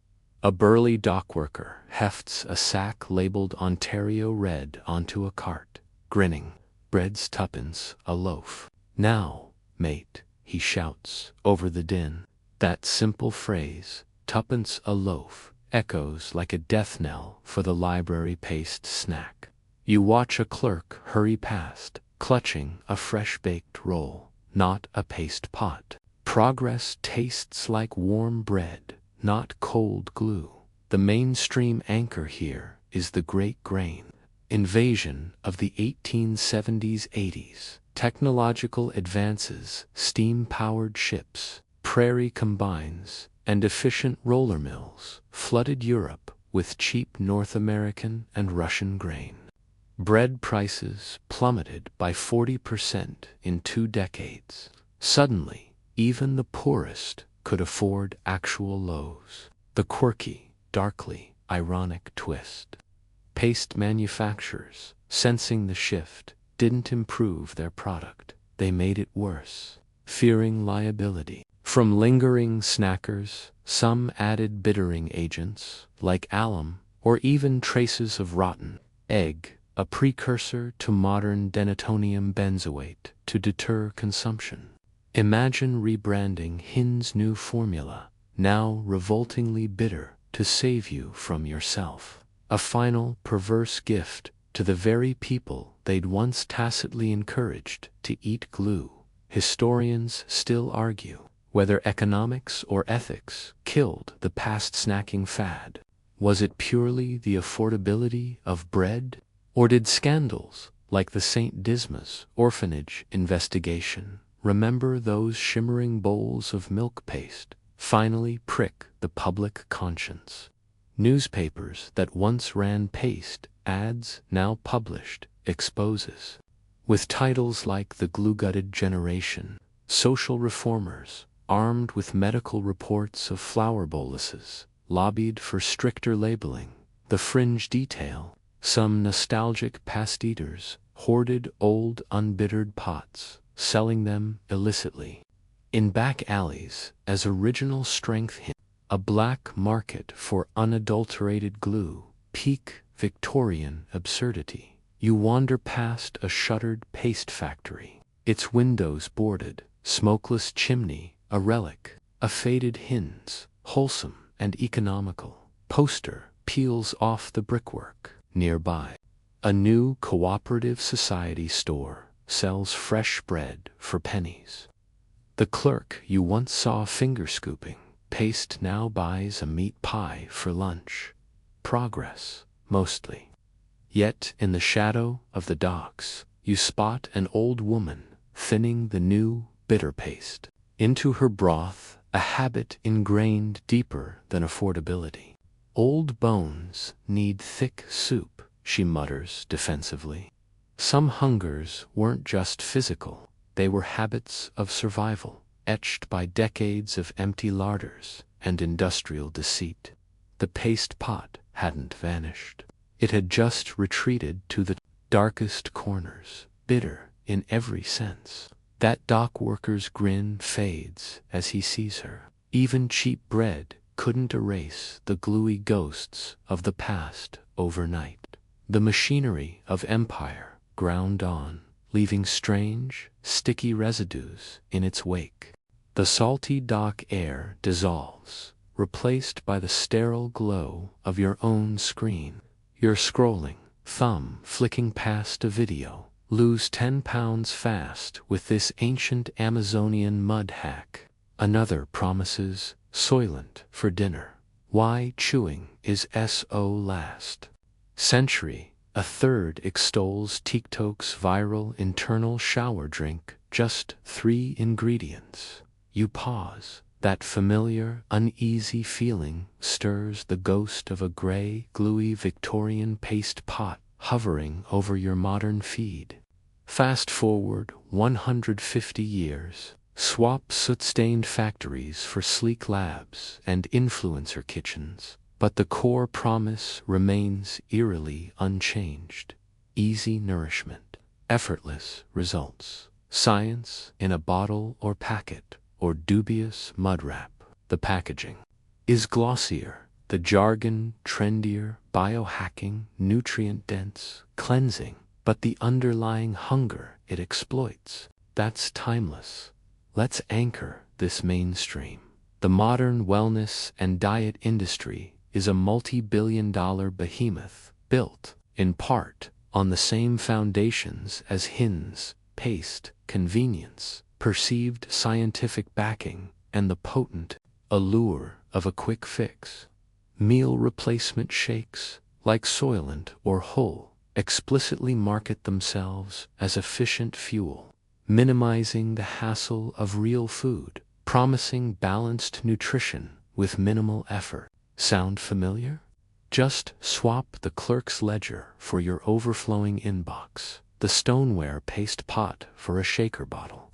A burly dockworker hefts a sack labeled Ontario Red onto a cart, grinning. Bread's tuppence a loaf. Now, mate, he shouts over the din. That simple phrase, tuppence a loaf, echoes like a death knell for the library paste snack. You watch a clerk hurry past, clutching a fresh-baked roll, not a paste pot. Progress tastes like warm bread, not cold glue. The mainstream anchor here is the great grain invasion of the 1870s-80s. Technological advances, steam-powered ships, prairie combines, and efficient roller mills flooded Europe with cheap North American and Russian grain. Bread prices plummeted by 40% in 2 decades. Suddenly, even the poorest could afford actual loaves. The quirky, darkly ironic twist. Paste manufacturers, sensing the shift, didn't improve their product. They made it worse, fearing liability. From lingering snackers, some added bittering agents, like alum, or even traces of rotten egg, a precursor to modern denatonium benzoate, to deter consumption. Imagine rebranding Hin's new formula, now revoltingly bitter, to save you from yourself. A final perverse gift to the very people they'd once tacitly encouraged to eat glue. Historians still argue whether economics or ethics killed the past snacking fad. Was it purely the affordability of bread, or did scandals like the St. Dismas orphanage investigation, remember those shimmering bowls of milk paste, finally prick the public conscience? Newspapers that once ran paste ads now published exposes, with titles like The Glue-Gutted Generation. Social reformers, armed with medical reports of flour boluses, lobbied for stricter labeling. The fringe detail, some nostalgic past eaters hoarded old unbittered pots, selling them illicitly in back alleys as original strength hints. A black market for unadulterated glue, peak Victorian absurdity. You wander past a shuttered paste factory, its windows boarded, smokeless chimney a relic, a faded hinge, wholesome and economical. Poster peels off the brickwork. Nearby, a new cooperative society store sells fresh bread for pennies. The clerk you once saw finger-scooping paste now buys a meat pie for lunch. Progress, mostly. Yet in the shadow of the docks, you spot an old woman thinning the new bitter paste into her broth, a habit ingrained deeper than affordability. Old bones need thick soup, she mutters defensively. Some hungers weren't just physical, they were habits of survival, etched by decades of empty larders and industrial deceit. The paste pot hadn't vanished. It had just retreated to the darkest corners, bitter in every sense. That dock worker's grin fades as he sees her. Even cheap bread couldn't erase the gluey ghosts of the past overnight. The machinery of empire ground on, leaving strange, sticky residues in its wake. The salty dock air dissolves, replaced by the sterile glow of your own screen. You're scrolling, thumb flicking past a video. Lose 10 pounds fast with this ancient Amazonian mud hack. Another promises Soylent for dinner. Why chewing is so last century. A third extols TikTok's viral internal shower drink, just 3 ingredients. You pause. That familiar, uneasy feeling stirs the ghost of a gray, gluey Victorian paste pot hovering over your modern feed. Fast forward 150 years. Swap soot-stained factories for sleek labs and influencer kitchens, but the core promise remains eerily unchanged. Easy nourishment, effortless results, science in a bottle or packet, or dubious mud wrap. The packaging is glossier, the jargon trendier, biohacking, nutrient-dense, cleansing, but the underlying hunger it exploits, that's timeless. Let's anchor this mainstream. The modern wellness and diet industry is a multi-billion-dollar behemoth built, in part, on the same foundations as hinge, paste, convenience, perceived scientific backing, and the potent allure of a quick fix. Meal replacement shakes, like Soylent or Whole, explicitly market themselves as efficient fuel, minimizing the hassle of real food, promising balanced nutrition with minimal effort. Sound familiar? Just swap the clerk's ledger for your overflowing inbox, the stoneware paste pot for a shaker bottle.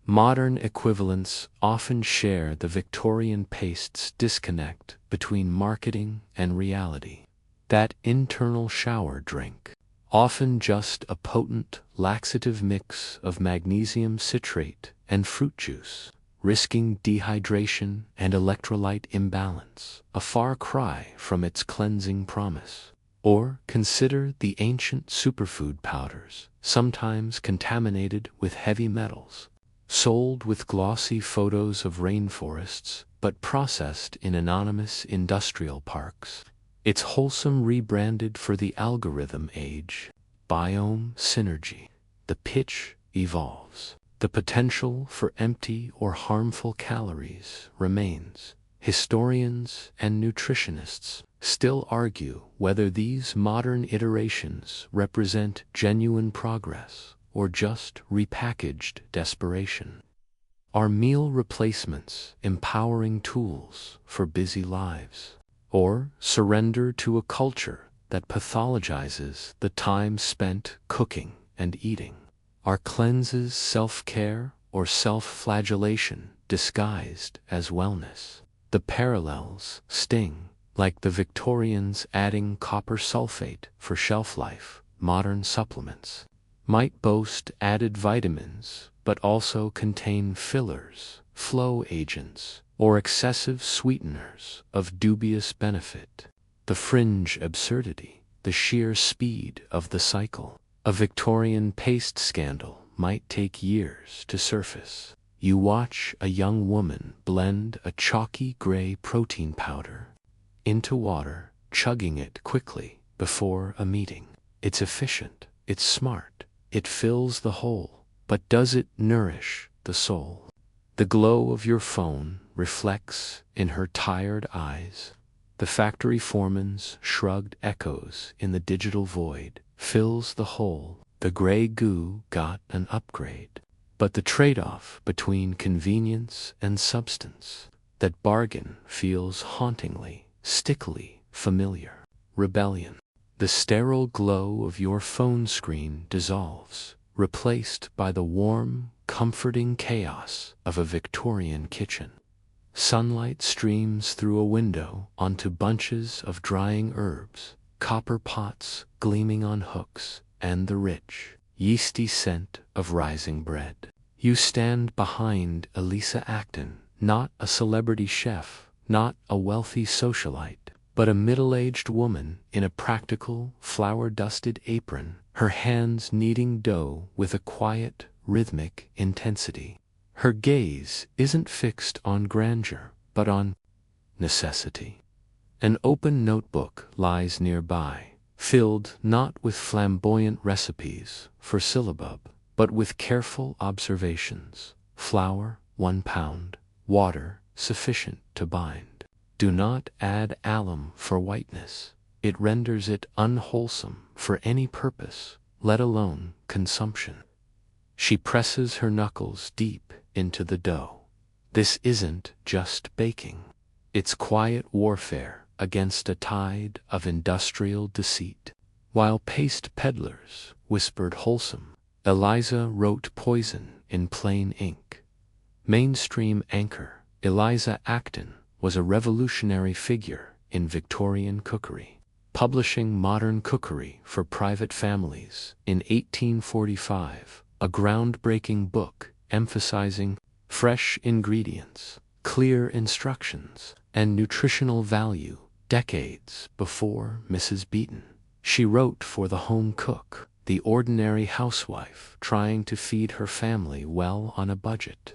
Modern equivalents often share the Victorian paste's disconnect between marketing and reality. That internal shower drink, often just a potent laxative mix of magnesium citrate and fruit juice, risking dehydration and electrolyte imbalance, a far cry from its cleansing promise. Or consider the ancient superfood powders, sometimes contaminated with heavy metals, sold with glossy photos of rainforests, but processed in anonymous industrial parks. It's wholesome rebranded for the algorithm age. Biome synergy. The pitch evolves. The potential for empty or harmful calories remains. Historians and nutritionists still argue whether these modern iterations represent genuine progress or just repackaged desperation. Are meal replacements empowering tools for busy lives? Or surrender to a culture that pathologizes the time spent cooking and eating? Are cleanses self-care or self-flagellation disguised as wellness? The parallels sting, like the Victorians adding copper sulfate for shelf life. Modern supplements might boast added vitamins, but also contain fillers, flow agents, or excessive sweeteners of dubious benefit. The fringe absurdity. the sheer speed of the cycle. A Victorian paste scandal might take years to surface. You watch a young woman blend a chalky gray protein powder into water, chugging it quickly before a meeting. It's efficient, it's smart, it fills the hole, but does it nourish the soul? The glow of your phone reflects in her tired eyes. The factory foreman's shrugged echoes in the digital void fills the hole. The gray goo got an upgrade. But the trade-off between convenience and substance, that bargain feels hauntingly, stickily familiar. Rebellion. The sterile glow of your phone screen dissolves, replaced by the warm, comforting chaos of a Victorian kitchen. Sunlight streams through a window onto bunches of drying herbs, copper pots gleaming on hooks, and the rich, yeasty scent of rising bread. You stand behind Elisa Acton, not a celebrity chef, not a wealthy socialite, but a middle-aged woman in a practical, flour-dusted apron, her hands kneading dough with a quiet, rhythmic intensity. Her gaze isn't fixed on grandeur, but on necessity. An open notebook lies nearby, filled not with flamboyant recipes for syllabub, but with careful observations. Flour, 1 pound, water, sufficient to bind. Do not add alum for whiteness. It renders it unwholesome for any purpose, let alone consumption. She presses her knuckles deep into the dough. This isn't just baking. It's quiet warfare against a tide of industrial deceit. While paste peddlers whispered wholesome, Eliza wrote poison in plain ink. Mainstream anchor Eliza Acton was a revolutionary figure in Victorian cookery, publishing Modern Cookery for Private Families in 1845, a groundbreaking book emphasizing fresh ingredients, clear instructions, and nutritional value. Decades before Mrs. Beeton, she wrote for the home cook, the ordinary housewife trying to feed her family well on a budget.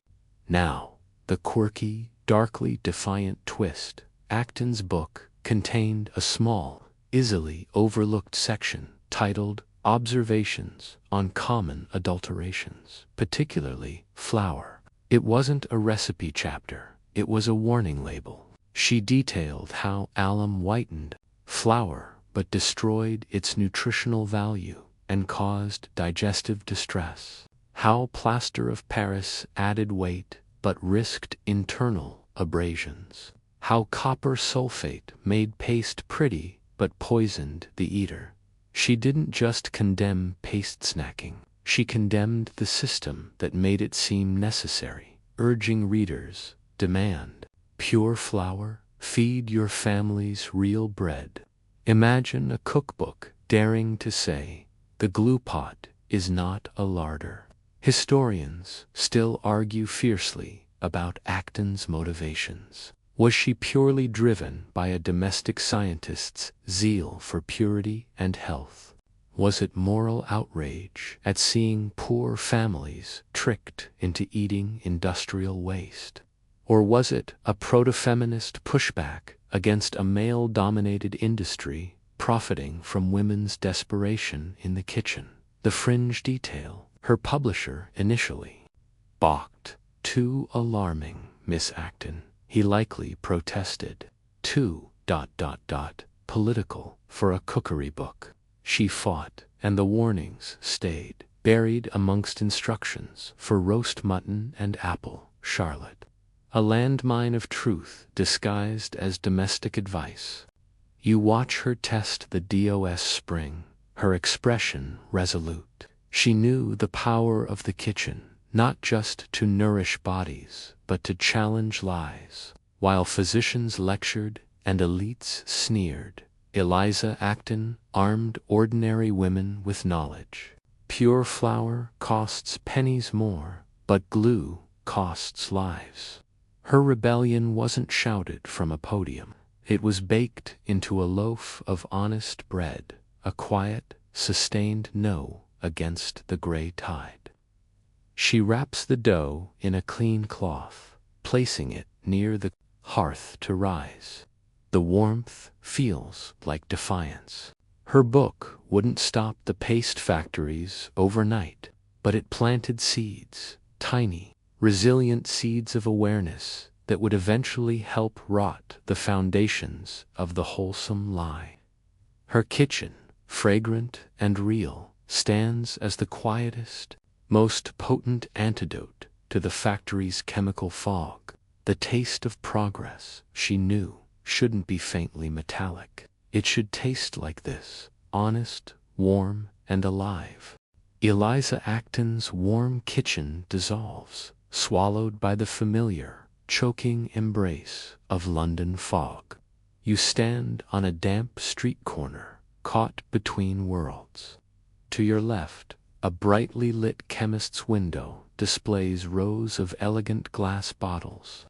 Now, the quirky, darkly defiant twist. Acton's book contained a small, easily overlooked section titled Observations on Common Adulterations, particularly flour. It wasn't a recipe chapter, it was a warning label. She detailed how alum whitened flour but destroyed its nutritional value and caused digestive distress, how plaster of Paris added weight but risked internal abrasions, how copper sulfate made paste pretty but poisoned the eater. She didn't just condemn paste snacking, she condemned the system that made it seem necessary, urging readers, demand pure flour, feed your family's real bread. Imagine a cookbook daring to say, the glue pot is not a larder. Historians still argue fiercely about Acton's motivations. Was she purely driven by a domestic scientist's zeal for purity and health? Was it moral outrage at seeing poor families tricked into eating industrial waste? Or was it a proto-feminist pushback against a male-dominated industry profiting from women's desperation in the kitchen? The fringe detail. Her publisher initially balked. Too alarming, Miss Acton, he likely protested. Too political for a cookery book. She fought, and the warnings stayed, buried amongst instructions for roast mutton and apple charlotte. A landmine of truth disguised as domestic advice. You watch her test the DOS spring, her expression resolute. She knew the power of the kitchen, not just to nourish bodies, but to challenge lies. While physicians lectured and elites sneered, Eliza Acton armed ordinary women with knowledge. Pure flour costs pennies more, but glue costs lives. Her rebellion wasn't shouted from a podium. It was baked into a loaf of honest bread, a quiet, sustained no against the gray tide. She wraps the dough in a clean cloth, placing it near the hearth to rise. The warmth feels like defiance. Her book wouldn't stop the paste factories overnight, but it planted seeds, tiny, resilient seeds of awareness that would eventually help rot the foundations of the wholesome lie. Her kitchen, fragrant and real, stands as the quietest, most potent antidote to the factory's chemical fog. The taste of progress, she knew, shouldn't be faintly metallic. It should taste like this, honest, warm, and alive. Eliza Acton's warm kitchen dissolves, swallowed by the familiar, choking embrace of London fog. You stand on a damp street corner, caught between worlds. To your left, a brightly lit chemist's window displays rows of elegant glass bottles.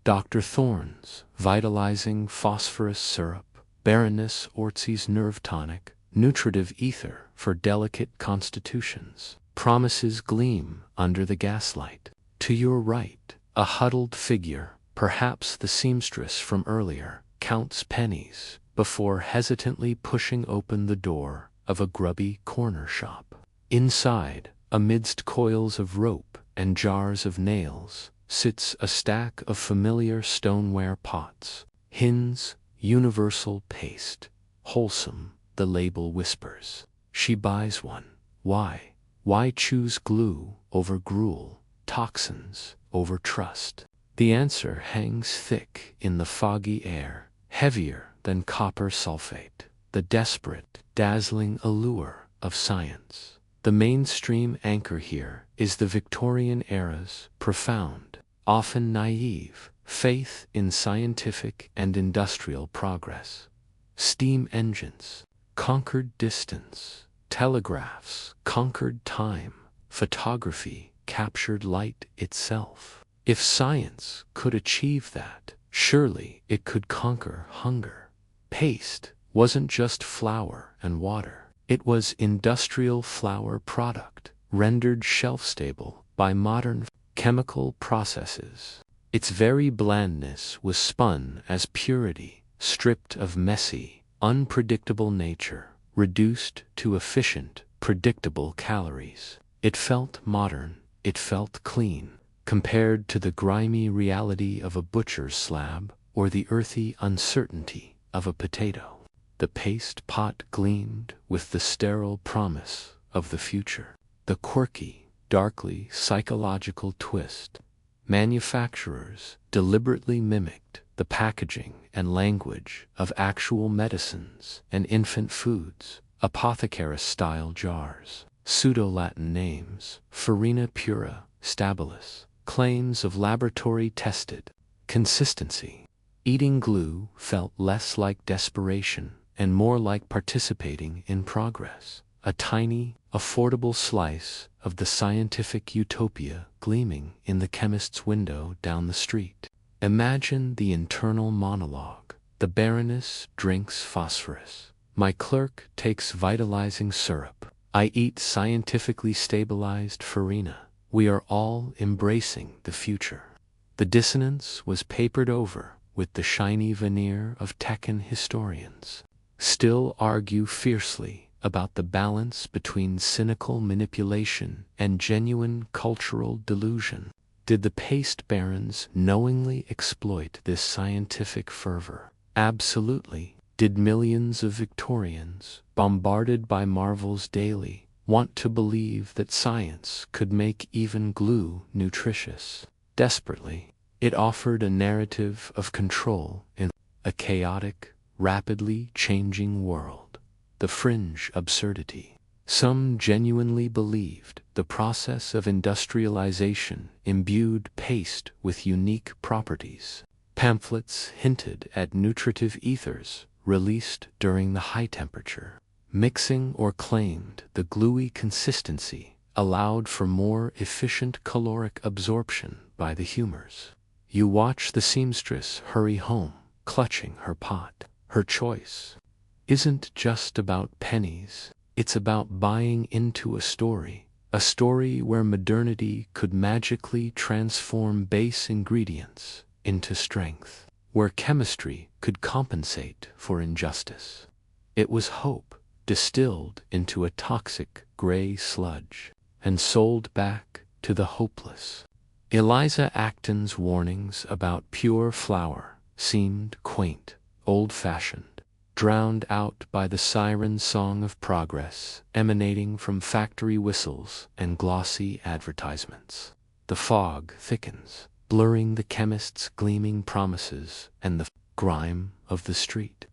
Dr. Thorne's vitalizing phosphorus syrup, Baroness Orczy's nerve tonic, nutritive ether for delicate constitutions. Promises gleam under the gaslight. To your right, a huddled figure, perhaps the seamstress from earlier, counts pennies before hesitantly pushing open the door of a grubby corner shop. Inside, amidst coils of rope and jars of nails, sits a stack of familiar stoneware pots. Hin's Universal Paste. Wholesome, the label whispers. She buys one. Why? Why choose glue over gruel, toxins over trust? The answer hangs thick in the foggy air, heavier than copper sulfate, the desperate, dazzling allure of science. The mainstream anchor here is the Victorian era's profound, often naive, faith in scientific and industrial progress. Steam engines conquered distance, telegraphs conquered time, photography captured light itself. If science could achieve that, surely it could conquer hunger. Paste wasn't just flour and water. It was industrial flour product, rendered shelf-stable by modern chemical processes. Its very blandness was spun as purity, stripped of messy, unpredictable nature, reduced to efficient, predictable calories. It felt modern, it felt clean, compared to the grimy reality of a butcher's slab or the earthy uncertainty of a potato. The paste pot gleamed with the sterile promise of the future. The quirky, darkly psychological twist. Manufacturers deliberately mimicked the packaging and language of actual medicines and infant foods, apothecaris-style jars, pseudo-Latin names, farina pura, stabilis, claims of laboratory-tested consistency. Eating glue felt less like desperation and more like participating in progress, a tiny, affordable slice of the scientific utopia gleaming in the chemist's window down the street. Imagine the internal monologue. The Baroness drinks phosphorus. My clerk takes vitalizing syrup. I eat scientifically stabilized farina. We are all embracing the future. The dissonance was papered over with the shiny veneer of Tekken historians. Still argue fiercely about the balance between cynical manipulation and genuine cultural delusion. Did the paste barons knowingly exploit this scientific fervor? Absolutely. Did millions of Victorians, bombarded by marvels daily, want to believe that science could make even glue nutritious? Desperately. It offered a narrative of control in a chaotic, rapidly changing world. The fringe absurdity. Some genuinely believed the process of industrialization imbued paste with unique properties. Pamphlets hinted at nutritive ethers released during the high temperature mixing, or claimed the gluey consistency allowed for more efficient caloric absorption by the humors. You watch the seamstress hurry home, clutching her pot. Her choice. isn't just about pennies. It's about buying into a story where modernity could magically transform base ingredients into strength, where chemistry could compensate for injustice. It was hope distilled into a toxic gray sludge and sold back to the hopeless. Eliza Acton's warnings about pure flour seemed quaint, old-fashioned, drowned out by the siren song of progress emanating from factory whistles and glossy advertisements. The fog thickens, blurring the chemist's gleaming promises and the grime of the street.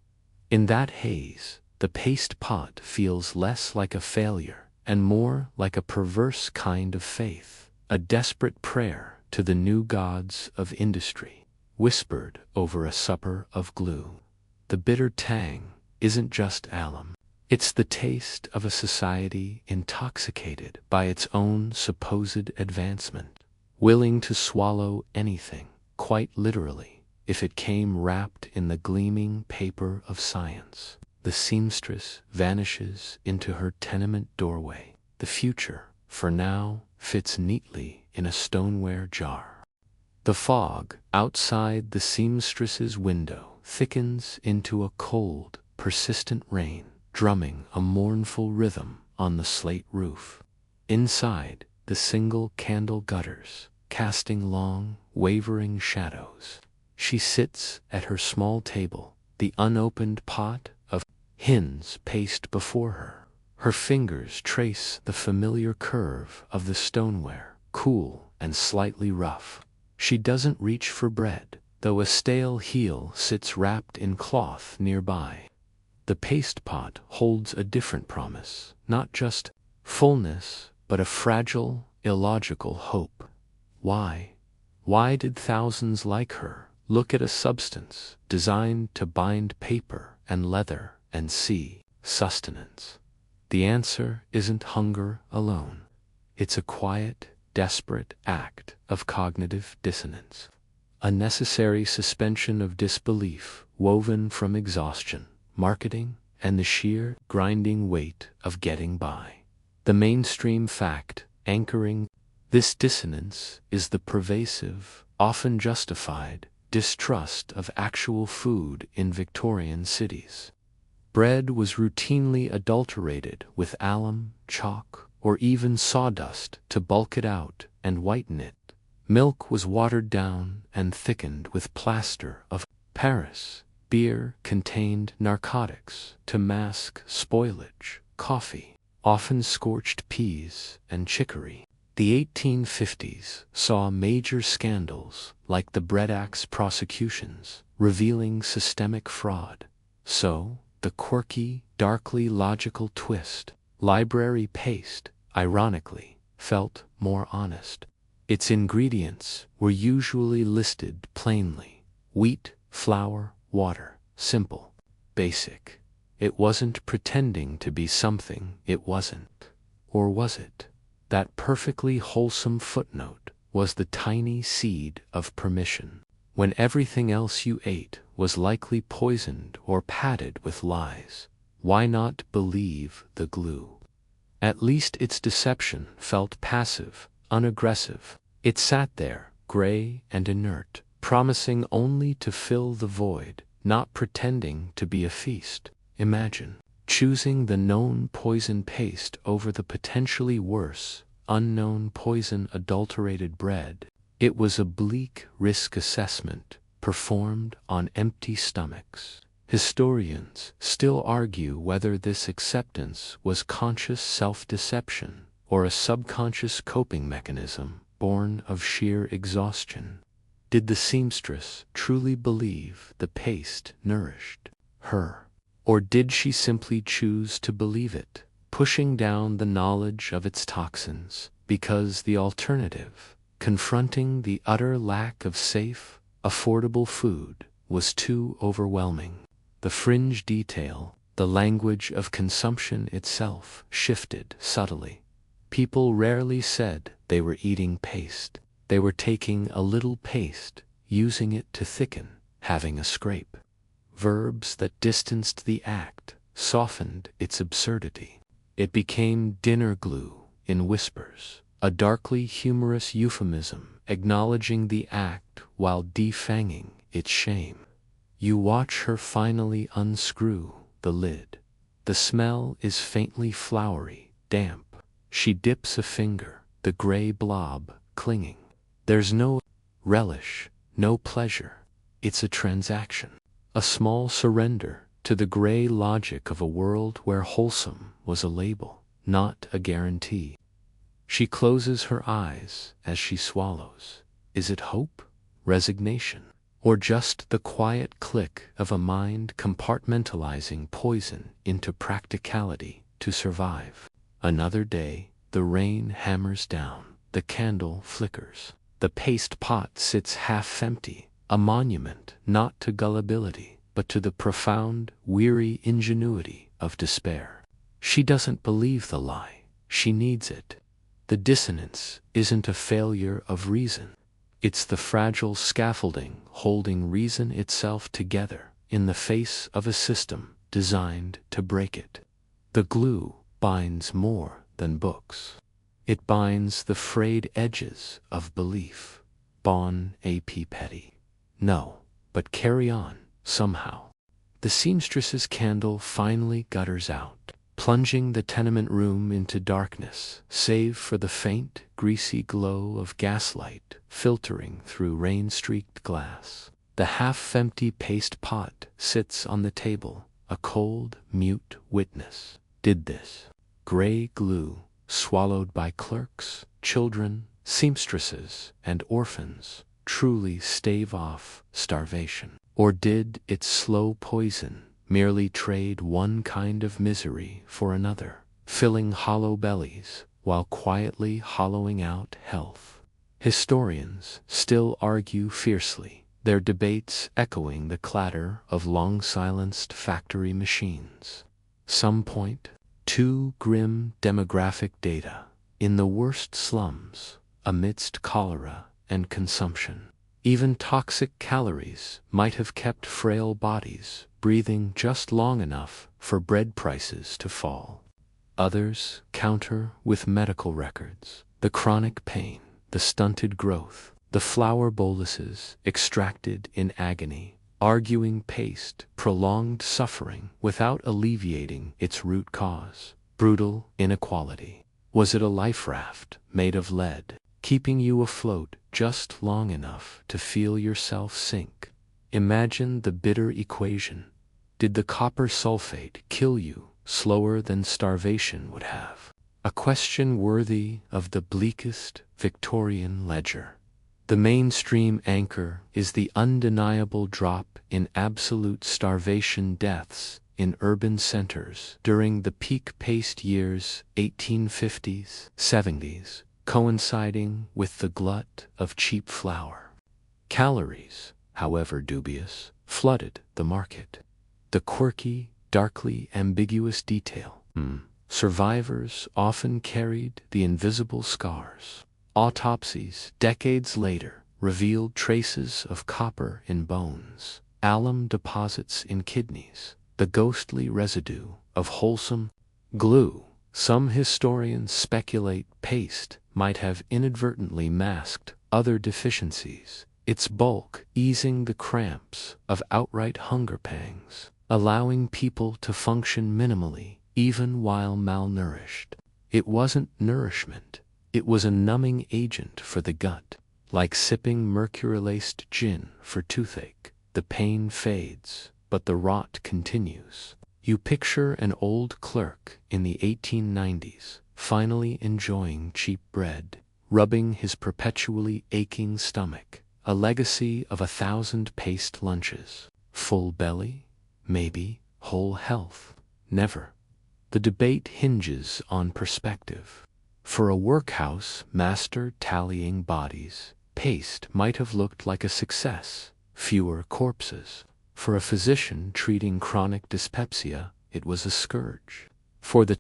In that haze, the paste pot feels less like a failure and more like a perverse kind of faith, a desperate prayer to the new gods of industry, whispered over a supper of glue. The bitter tang isn't just alum. It's the taste of a society intoxicated by its own supposed advancement, willing to swallow anything, quite literally, if it came wrapped in the gleaming paper of science. The seamstress vanishes into her tenement doorway. The future, for now, fits neatly in a stoneware jar. The fog outside the seamstress's window thickens into a cold, persistent rain, drumming a mournful rhythm on the slate roof. Inside, the single candle gutters, casting long, wavering shadows. She sits at her small table, the unopened pot of Hin's paste before her. Her fingers trace the familiar curve of the stoneware, cool and slightly rough. She doesn't reach for bread, though a stale heel sits wrapped in cloth nearby. The paste pot holds a different promise, not just fullness, but a fragile, illogical hope. Why? Why did thousands like her look at a substance designed to bind paper and leather and see sustenance? The answer isn't hunger alone. It's a quiet, desperate act of cognitive dissonance, a necessary suspension of disbelief woven from exhaustion, marketing, and the sheer grinding weight of getting by. The mainstream fact anchoring this dissonance is the pervasive, often justified, distrust of actual food in Victorian cities. Bread was routinely adulterated with alum, chalk, or even sawdust to bulk it out and whiten it. Milk was watered down and thickened with plaster of Paris. Beer contained narcotics to mask spoilage. Coffee, often scorched peas and chicory. The 1850s saw major scandals like the bread axe prosecutions, revealing systemic fraud. So, the quirky, darkly logical twist, library paste, ironically, felt more honest. Its ingredients were usually listed plainly: wheat, flour, water, simple, basic. It wasn't pretending to be something it wasn't. Or was it? That perfectly wholesome footnote was the tiny seed of permission, when everything else you ate was likely poisoned or padded with lies. Why not believe the glue? At least its deception felt passive, unaggressive. It sat there, gray and inert, promising only to fill the void, not pretending to be a feast. Imagine choosing the known poison paste over the potentially worse, unknown poison adulterated bread. It was a bleak risk assessment performed on empty stomachs. Historians still argue whether this acceptance was conscious self-deception or a subconscious coping mechanism born of sheer exhaustion. Did the seamstress truly believe the paste nourished her? Or did she simply choose to believe it, pushing down the knowledge of its toxins, because the alternative, confronting the utter lack of safe, affordable food, was too overwhelming? The fringe detail, the language of consumption itself, shifted subtly. People rarely said they were eating paste. They were taking a little paste, using it to thicken, having a scrape. Verbs that distanced the act softened its absurdity. It became dinner glue in whispers, a darkly humorous euphemism acknowledging the act while defanging its shame. You watch her finally unscrew the lid. The smell is faintly flowery, damp. She dips a finger, the gray blob clinging. There's no relish, no pleasure. It's a transaction, a small surrender to the gray logic of a world where wholesome was a label, not a guarantee. She closes her eyes as she swallows. Is it hope, resignation, or just the quiet click of a mind compartmentalizing poison into practicality to survive? Another day, the rain hammers down, the candle flickers. The paste pot sits half empty, a monument not to gullibility, but to the profound, weary ingenuity of despair. She doesn't believe the lie, she needs it. The dissonance isn't a failure of reason. It's the fragile scaffolding holding reason itself together in the face of a system designed to break it. The glue binds more than books. It binds the frayed edges of belief. Bon A.P. Petty. No, but carry on, somehow. The seamstress's candle finally gutters out, plunging the tenement room into darkness, save for the faint, greasy glow of gaslight filtering through rain-streaked glass. The half-empty paste pot sits on the table, a cold, mute witness. Did this gray glue, swallowed by clerks, children, seamstresses, and orphans, truly stave off starvation? Or did its slow poison merely trade one kind of misery for another, filling hollow bellies while quietly hollowing out health? Historians still argue fiercely, their debates echoing the clatter of long-silenced factory machines. Some point to grim demographic data in the worst slums amidst cholera and consumption. Even toxic calories might have kept frail bodies breathing just long enough for bread prices to fall. Others counter with medical records, the chronic pain, the stunted growth, the flour boluses extracted in agony, arguing paste prolonged suffering without alleviating its root cause, brutal inequality. Was it a life raft made of lead, keeping you afloat just long enough to feel yourself sink? Imagine the bitter equation. Did the copper sulfate kill you slower than starvation would have? A question worthy of the bleakest Victorian ledger. The mainstream anchor is the undeniable drop in absolute starvation deaths in urban centers during the peak paste years 1850s, 70s, coinciding with the glut of cheap flour. Calories, however dubious, flooded the market. The quirky, darkly ambiguous detail. Survivors often carried the invisible scars. Autopsies, decades later, revealed traces of copper in bones, alum deposits in kidneys, the ghostly residue of wholesome glue. Some historians speculate paste might have inadvertently masked other deficiencies, its bulk easing the cramps of outright hunger pangs, allowing people to function minimally even while malnourished. It wasn't nourishment. It was a numbing agent for the gut, like sipping mercury-laced gin for toothache. The pain fades, but the rot continues. You picture an old clerk in the 1890s, finally enjoying cheap bread, rubbing his perpetually aching stomach, a legacy of 1,000 paste lunches. Full belly? Maybe. Whole health? Never. The debate hinges on perspective. For a workhouse master tallying bodies, paste might have looked like a success, fewer corpses. For a physician treating chronic dyspepsia, it was a scourge. For the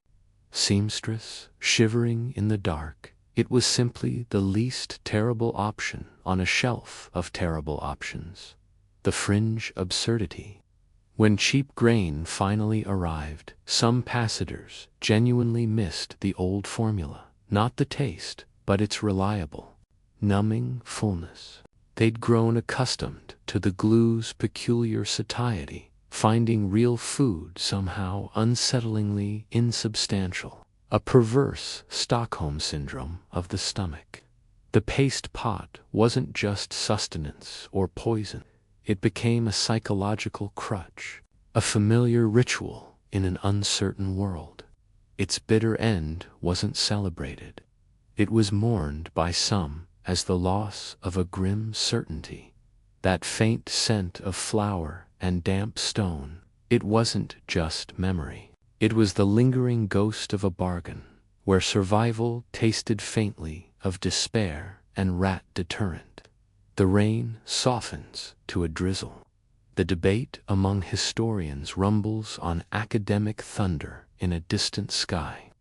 seamstress shivering in the dark, it was simply the least terrible option on a shelf of terrible options. The fringe absurdity. When cheap grain finally arrived, some passengers genuinely missed the old formula. Not the taste, but its reliable, numbing fullness. They'd grown accustomed to the glue's peculiar satiety, finding real food somehow unsettlingly insubstantial. A perverse Stockholm syndrome of the stomach. The paste pot wasn't just sustenance or poison. It became a psychological crutch, a familiar ritual in an uncertain world. Its bitter end wasn't celebrated. It was mourned by some as the loss of a grim certainty. That faint scent of flour and damp stone, it wasn't just memory. It was the lingering ghost of a bargain, where survival tasted faintly of despair and rat deterrent. The rain softens to a drizzle. The debate among historians rumbles on academic thunder in a distant sky.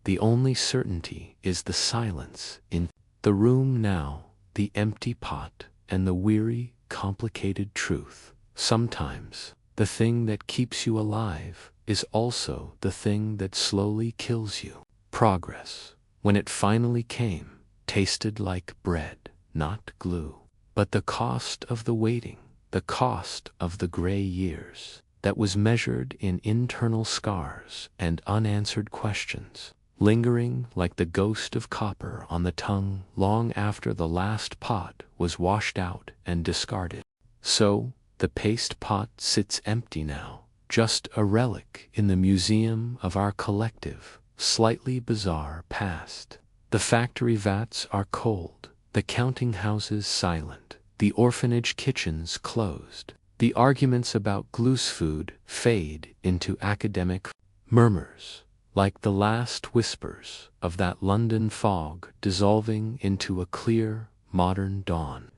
The only certainty is the silence in the room now, the empty pot, and the weary, complicated truth. Sometimes, the thing that keeps you alive is also the thing that slowly kills you. Progress, when it finally came, tasted like bread, not glue. But the cost of the waiting, the cost of the gray years, that was measured in internal scars and unanswered questions, lingering like the ghost of copper on the tongue long after the last pot was washed out and discarded. So, the paste pot sits empty now, just a relic in the museum of our collective, slightly bizarre past. The factory vats are cold, the counting houses silent, the orphanage kitchens closed. The arguments about glue food fade into academic murmurs, like the last whispers of that London fog dissolving into a clear, modern dawn.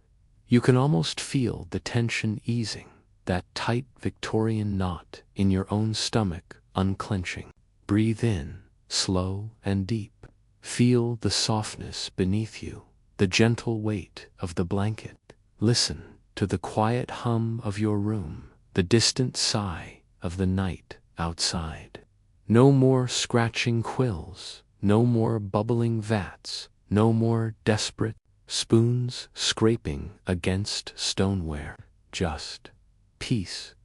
You can almost feel the tension easing, that tight Victorian knot in your own stomach unclenching. Breathe in, slow and deep. Feel the softness beneath you, the gentle weight of the blanket. Listen to the quiet hum of your room, the distant sigh of the night outside. No more scratching quills, no more bubbling vats, no more desperate spoons scraping against stoneware. Just peace.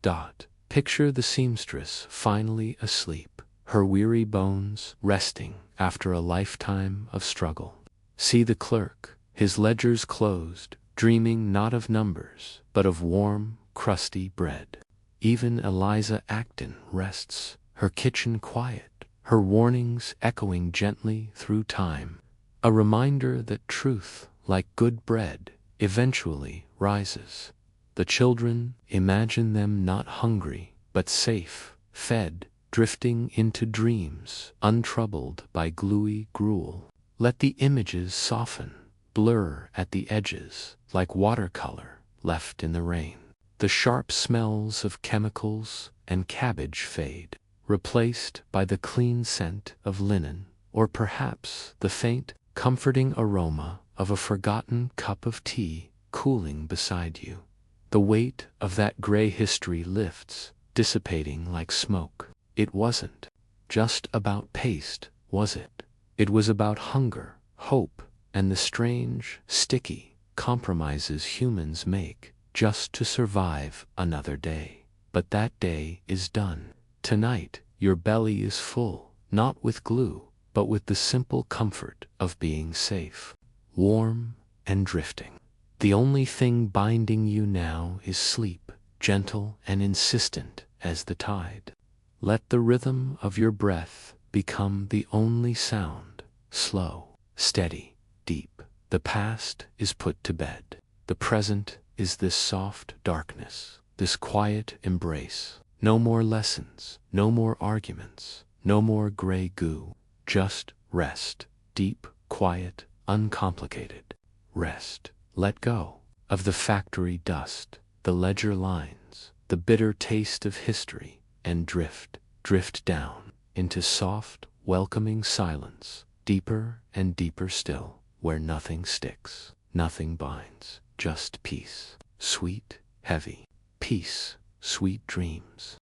Picture the seamstress finally asleep, her weary bones resting after a lifetime of struggle. See the clerk, his ledgers closed, dreaming not of numbers, but of warm, crusty bread. Even Eliza Acton rests, her kitchen quiet, her warnings echoing gently through time. A reminder that truth, like good bread, eventually rises. The children imagine them not hungry, but safe, fed, drifting into dreams, untroubled by gluey gruel. Let the images soften, blur at the edges, like watercolor left in the rain. The sharp smells of chemicals and cabbage fade, replaced by the clean scent of linen, or perhaps the faint, comforting aroma of a forgotten cup of tea cooling beside you. The weight of that gray history lifts, dissipating like smoke. It wasn't just about paste, was it? It was about hunger, hope, and the strange, sticky compromises humans make just to survive another day. But that day is done. Tonight, your belly is full, not with glue, but with the simple comfort of being safe, warm, and drifting. The only thing binding you now is sleep, gentle and insistent as the tide. Let the rhythm of your breath become the only sound, slow, steady, deep. The past is put to bed. The present is this soft darkness, this quiet embrace. No more lessons, no more arguments, no more gray goo. Just rest, deep, quiet, uncomplicated. Rest. Let go of the factory dust, the ledger lines, the bitter taste of history, and drift down into soft, welcoming silence, deeper and deeper still, where nothing sticks, nothing binds, just peace, sweet, heavy, peace, sweet dreams.